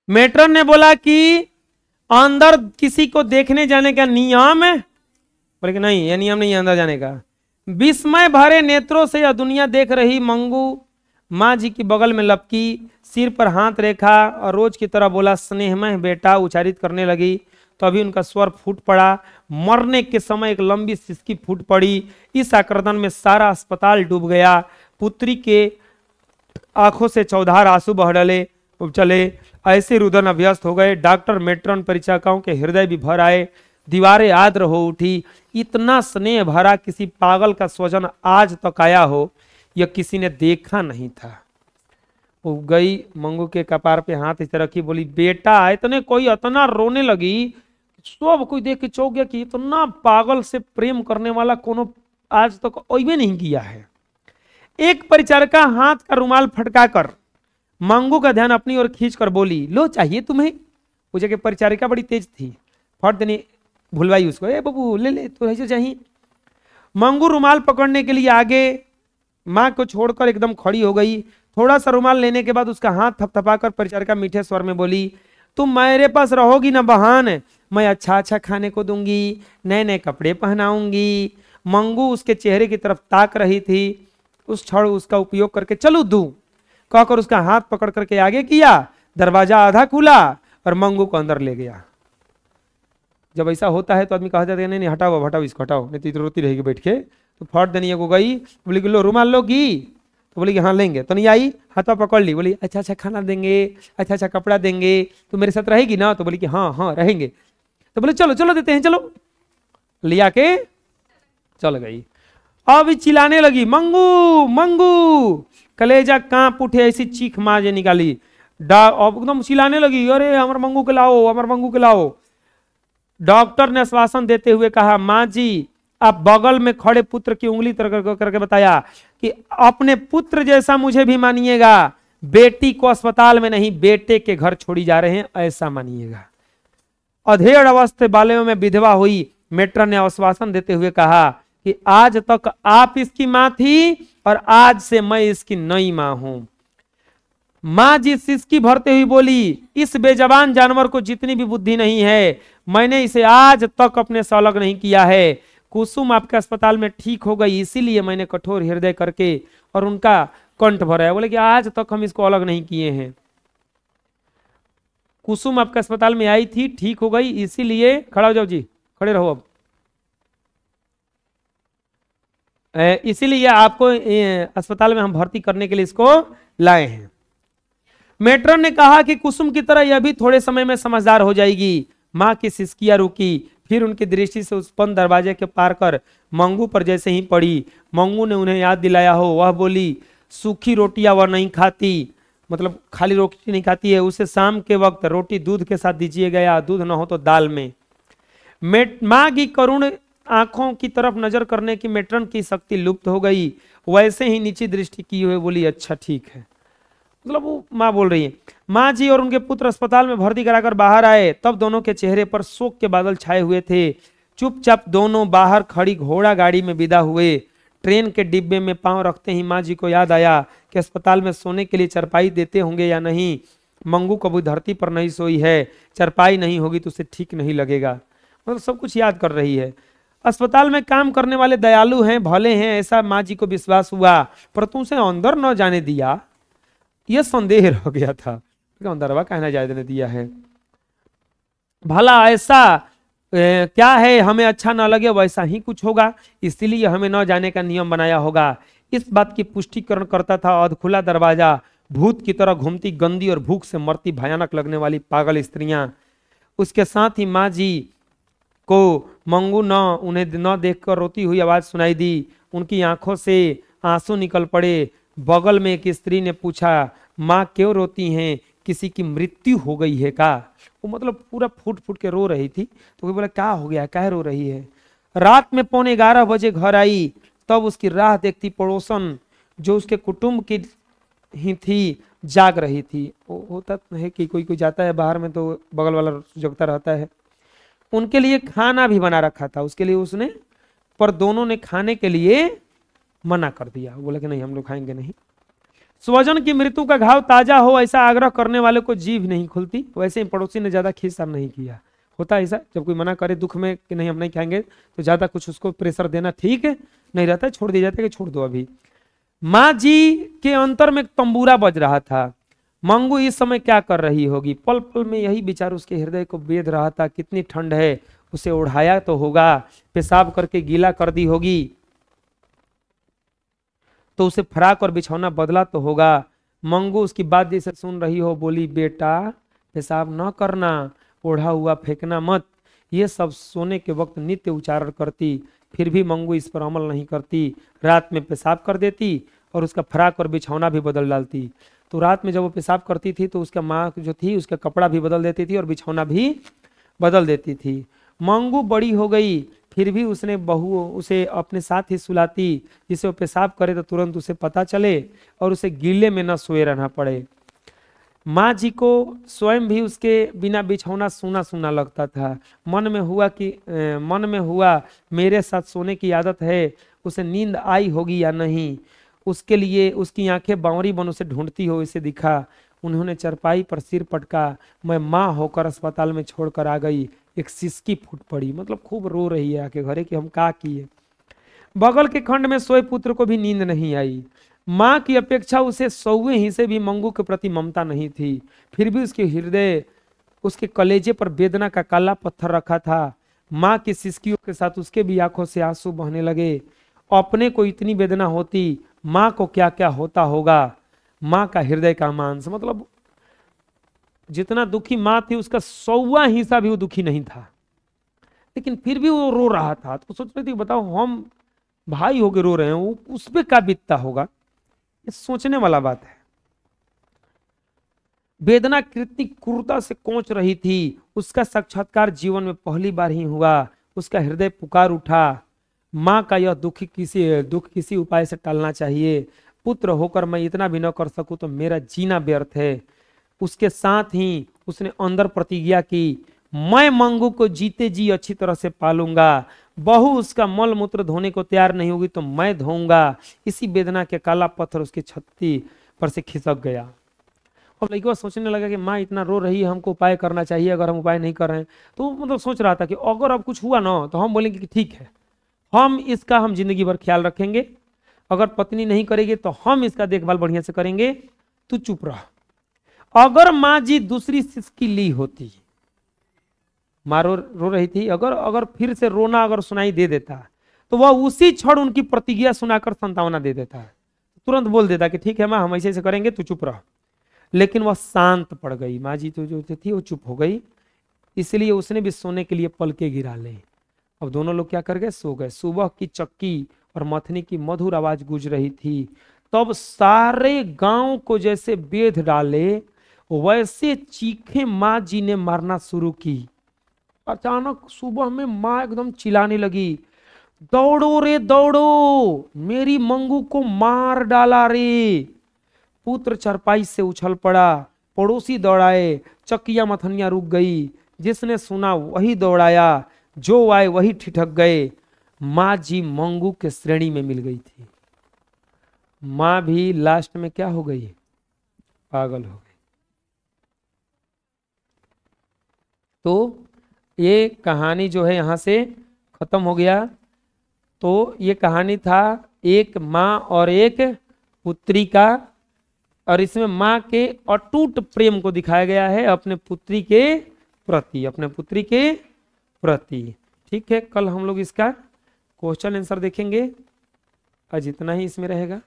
मेट्रन ने बोला कि अंदर किसी को देखने जाने का नियम है, बोले कि नहीं ये नियम नहीं है अंदर जाने का। विस्मय भरे नेत्रों से यह दुनिया देख रही मंगू माँ जी की बगल में लपकी, सिर पर हाथ रेखा और रोज की तरह बोला स्नेहमय बेटा उच्चारित करने लगी। तो अभी उनका स्वर फूट पड़ा। मरने के समय एक लंबी सिसकी फूट पड़ी। इस आक्रदन में सारा अस्पताल डूब गया। पुत्री के आंखों से चौधार आंसू बह डले चले। ऐसे रुदन अभ्यस्त हो गए। डॉक्टर मेट्रन परिचारिकाओं के हृदय भी भर आए। दीवारें आर्द्र हो उठी। इतना स्नेह भरा किसी पागल का स्वजन आज तक आया हो यह किसी ने देखा नहीं था। वो गई, मंगू के कपार पे हाथ इस रखी, बोली बेटा। इतने कोई इतना रोने लगी, सब कोई देख के चौंक गया कि इतना पागल से प्रेम करने वाला कोनो आज तक ओइबे नहीं किया है। एक परिचारिका हाथ का रुमाल फटकाकर मंगू का ध्यान अपनी ओर खींचकर बोली लो चाहिए तुम्हें। वो जगह परिचारिका बड़ी तेज थी, फट देनी भुलवाई उसको, ए बाबू ले ले तो ऐसे चाहिए। मंगू रुमाल पकड़ने के लिए आगे माँ को छोड़कर एकदम खड़ी हो गई। थोड़ा सा रुमाल लेने के बाद उसका हाथ थपथपाकर परिचारिका मीठे स्वर में बोली तुम मेरे पास रहोगी ना बहन, मैं अच्छा अच्छा खाने को दूंगी, नए नए कपड़े पहनाऊंगी। मंगू उसके चेहरे की तरफ ताक रही थी। उस क्षण उसका उपयोग करके चलो दू कहकर उसका हाथ पकड़ करके आगे किया। दरवाजा आधा खुला और मंगू को अंदर ले गया। जब ऐसा होता है तो आदमी कहा जाता है नहीं नहीं हटाओ हटाओ इसको हटाओ, नहीं तो रोती रहेगी बैठ के। तो फट देनी को गई, बोली लो रुमाल लोगी? तो बोली कि हाँ लेंगे। तो नहीं आई, हाथों पकड़ ली, बोली अच्छा अच्छा खाना देंगे, अच्छा अच्छा कपड़ा देंगे, तो मेरे साथ रहेगी ना? तो बोली कि हाँ हाँ रहेंगे। तो बोले चलो चलो देते हैं, चलो लिया के चल गई। अब चिल्लाने लगी मंगू मंगू, कलेजा कांप उठे, ऐसी चीख माँ जे निकाली। अब एकदम चिल्लाने लगी अरे हमारे मंगू के लाओ, हमारे मंगू के लाओ। डॉक्टर ने आश्वासन देते हुए कहा माँ जी आप बगल में खड़े पुत्र की उंगली करके बताया कि अपने पुत्र जैसा मुझे भी मानिएगा, बेटी को अस्पताल में नहीं बेटे के घर छोड़ी जा रहे हैं ऐसा मानिएगा। अधेड़ अवस्था बाल्यों में विधवा हुई मेट्रन ने आश्वासन देते हुए कहा कि आज तक आप इसकी मां थी और आज से मैं इसकी नई मां हूं। मां जी सिसकी भरते हुई बोली इस बेजबान जानवर को जितनी भी बुद्धि नहीं है मैंने इसे आज तक अपने से अलग नहीं किया है। कुसुम आपके अस्पताल में ठीक हो गई इसीलिए मैंने कठोर हृदय करके और उनका कंठ भरा है। बोले कि आज तक हम इसको अलग नहीं किए हैं। कुसुम आपके अस्पताल में आई थी, ठीक हो गई इसीलिए, खड़ा हो जाओ जी, खड़े रहो अब, इसीलिए आपको अस्पताल में हम भर्ती करने के लिए इसको लाए हैं। मेट्रन ने कहा कि कुसुम की तरह यह भी थोड़े समय में समझदार हो जाएगी। मां की सिसकियां रुकी, फिर उनकी दृष्टि से उस बंद दरवाजे के पार कर मंगू पर जैसे ही पड़ी। मंगू ने उन्हें याद दिलाया हो, वह बोली सूखी रोटियां वह नहीं खाती, मतलब खाली रोटी नहीं खाती है, उसे शाम के वक्त रोटी दूध के साथ दीजिएगा या दूध ना हो तो दाल में। मां की करुण आंखों की तरफ नजर करने की मेट्रन की शक्ति लुप्त हो गई। वैसे ही नीची दृष्टि की हुए बोली अच्छा ठीक है, मतलब वो माँ बोल रही है। माँ जी और उनके पुत्र अस्पताल में भर्ती कराकर बाहर आए तब दोनों के चेहरे पर शोक के बादल छाए हुए थे। चुपचाप दोनों बाहर खड़ी घोड़ा गाड़ी में विदा हुए। ट्रेन के डिब्बे में पांव रखते ही माँ जी को याद आया कि अस्पताल में सोने के लिए चारपाई देते होंगे या नहीं। मंगू कभी धरती पर नहीं सोई है, चारपाई नहीं होगी तो उसे ठीक नहीं लगेगा, मतलब सब कुछ याद कर रही है। अस्पताल में काम करने वाले दयालु हैं, भले हैं, ऐसा माँ जी को विश्वास हुआ, पर तू उसे अंदर न जाने दिया, यह संदेह रह गया था। अंदरवा कहना जाने दिया है, भला ऐसा क्या है हमें अच्छा ना लगे वैसा ही कुछ होगा, इसीलिए हमें न जाने का नियम बनाया होगा। इस बात की पुष्टिकरण करता था अधखुला दरवाजा, भूत की तरह घूमती गंदी और भूख से मरती भयानक लगने वाली पागल स्त्रियां। उसके साथ ही माँ जी को मंगू उन्हें न देखकर रोती हुई आवाज सुनाई दी। उनकी आंखों से आंसू निकल पड़े। बगल में एक स्त्री ने पूछा माँ क्यों रोती हैं, किसी की मृत्यु हो गई है का? वो मतलब पूरा फूट फूट के रो रही थी। तो वो बोला क्या हो गया, क्या रो रही है? रात में 11:15 बजे घर आई, तब उसकी राह देखती पड़ोसन जो उसके कुटुंब की ही थी जाग रही थी। वो होता है कि कोई कोई जाता है बाहर में तो बगल वाला जगता रहता है। उनके लिए खाना भी बना रखा था उसके लिए उसने, पर दोनों ने खाने के लिए मना कर दिया। बोला कि नहीं हम लोग खाएंगे नहीं। स्वजन की मृत्यु का घाव ताजा हो ऐसा आग्रह करने वाले को जीभ नहीं खुलती। वैसे ही पड़ोसी ने ज्यादा खींचतान नहीं किया। होता है ऐसा, जब कोई मना करे दुख में कि नहीं हम नहीं खाएंगे तो ज्यादा कुछ उसको प्रेशर देना ठीक है नहीं रहता है, छोड़ दिया जाता है कि छोड़ दो अभी। माँ जी के अंतर में एक तंबूरा बज रहा था। मंगू इस समय क्या कर रही होगी? पल पल में यही विचार उसके हृदय को बेध रहा था। कितनी ठंड है, उसे ओढ़ाया तो होगा, पेशाब करके गीला कर दी होगी, तो उसे फ्राक और बिछौना बदला तो होगा। मंगू उसकी बात जैसे सुन रही हो, बोली, बेटा पेशाब न करना, ओढ़ा हुआ फेंकना मत। ये सब सोने के वक्त नित्य उच्चारण करती, फिर भी मंगू इस पर अमल नहीं करती। रात में पेशाब कर देती और उसका फ्राक और बिछौना भी बदल डालती। तो रात में जब वो पेशाब करती थी तो उसका माँ जो थी उसका कपड़ा भी बदल देती थी और बिछौना भी बदल देती थी। मंगू बड़ी हो गई, फिर भी उसने बहू उसे अपने साथ ही सुलाती, जिसे वो पेशाब करे तो तुरंत उसे पता चले और उसे गीले में न सोए रहना पड़े। माँ जी को स्वयं भी उसके बिना बिछौना सूना सूना लगता था। मन में हुआ मेरे साथ सोने की आदत है, उसे नींद आई होगी या नहीं। उसके लिए उसकी आंखें बावरी बन उसे ढूंढती हो इसे दिखा। उन्होंने चरपाई पर सिर पटका, मैं माँ होकर अस्पताल में छोड़कर आ गई। एक सिसकी फूट पड़ी, मतलब खूब रो रही है आके घरे कि हम का किए। बगल के खंड में सोए पुत्र को भी नींद नहीं आई। माँ की अपेक्षा उसे 100वें हिस्से भी मंगू के प्रति ममता नहीं थी। फिर भी उसके हृदय, उसके कलेजे पर वेदना का काला पत्थर रखा था। माँ की सिसकियों के साथ उसके भी आंखों से आंसू बहने लगे। अपने को इतनी वेदना होती, माँ को क्या क्या होता होगा। माँ का हृदय का मांस, मतलब जितना दुखी माँ थी उसका 100वां हिस्सा भी वो दुखी नहीं था, लेकिन फिर भी वो रो रहा था। तो सोच रही थी बताओ हम भाई होके रो रहे हैं, वो उस पे क्या बीतता होगा। ये सोचने वाला बात है। वेदना कितनी क्रूरता से कोंच रही थी। उसका साक्षात्कार जीवन में पहली बार ही हुआ। उसका हृदय पुकार उठा, माँ का यह दुख किसी उपाय से टालना चाहिए। पुत्र होकर मैं इतना भी न कर सकूं तो मेरा जीना व्यर्थ है। उसके साथ ही उसने अंदर प्रतिज्ञा की, मैं मंगू को जीते जी अच्छी तरह से पालूंगा। बहू उसका मल मूत्र धोने को तैयार नहीं होगी तो मैं धोऊंगा। इसी वेदना के काला पत्थर उसकी छाती पर से खिसक गया। अब लड़का सोचने लगा कि माँ इतना रो रही है, हमको उपाय करना चाहिए। अगर हम उपाय नहीं कर रहे हैं तो मतलब सोच रहा था कि अगर अब कुछ हुआ ना तो हम बोलेंगे कि ठीक है, हम जिंदगी भर ख्याल रखेंगे। अगर पत्नी नहीं करेगी तो हम इसका देखभाल बढ़िया से करेंगे, तू चुप रह। अगर माँ जी दूसरी सिसकी ली होती, माँ रो रही थी, अगर फिर से रोना अगर सुनाई दे देता तो वह उसी क्षण उनकी प्रतिज्ञा सुनाकर संतावना दे देता, तुरंत बोल देता कि ठीक है माँ हम ऐसे करेंगे, तू चुप रह। लेकिन वह शांत पड़ गई। माँ जी तो जो थी वो चुप हो गई, इसलिए उसने भी सोने के लिए पलके गिरा ले। अब दोनों लोग क्या कर गए, सो गए। सुबह की चक्की और मथनी की मधुर आवाज गूंज रही थी। तब सारे गांव को जैसे बेध डाले वैसे चीखें माँ जी ने मारना शुरू की। अचानक सुबह में माँ एकदम चिल्लाने लगी, दौड़ो रे दौड़ो, मेरी मंगू को मार डाला रे। पुत्र चरपाई से उछल पड़ा, पड़ोसी दौड़ाए, चक्कियां मथनियां रुक गई। जिसने सुना वही दौड़ाया, जो आए वही ठिठक गए। माँ जी मंगू के श्रेणी में मिल गई थी। माँ भी लास्ट में क्या हो गई, पागल हो गई। तो ये कहानी जो है यहां से खत्म हो गया। तो ये कहानी था एक माँ और एक पुत्री का, और इसमें माँ के अटूट प्रेम को दिखाया गया है अपने पुत्री के प्रति। ठीक है, कल हम लोग इसका क्वेश्चन आंसर देखेंगे। आज इतना ही इसमें रहेगा।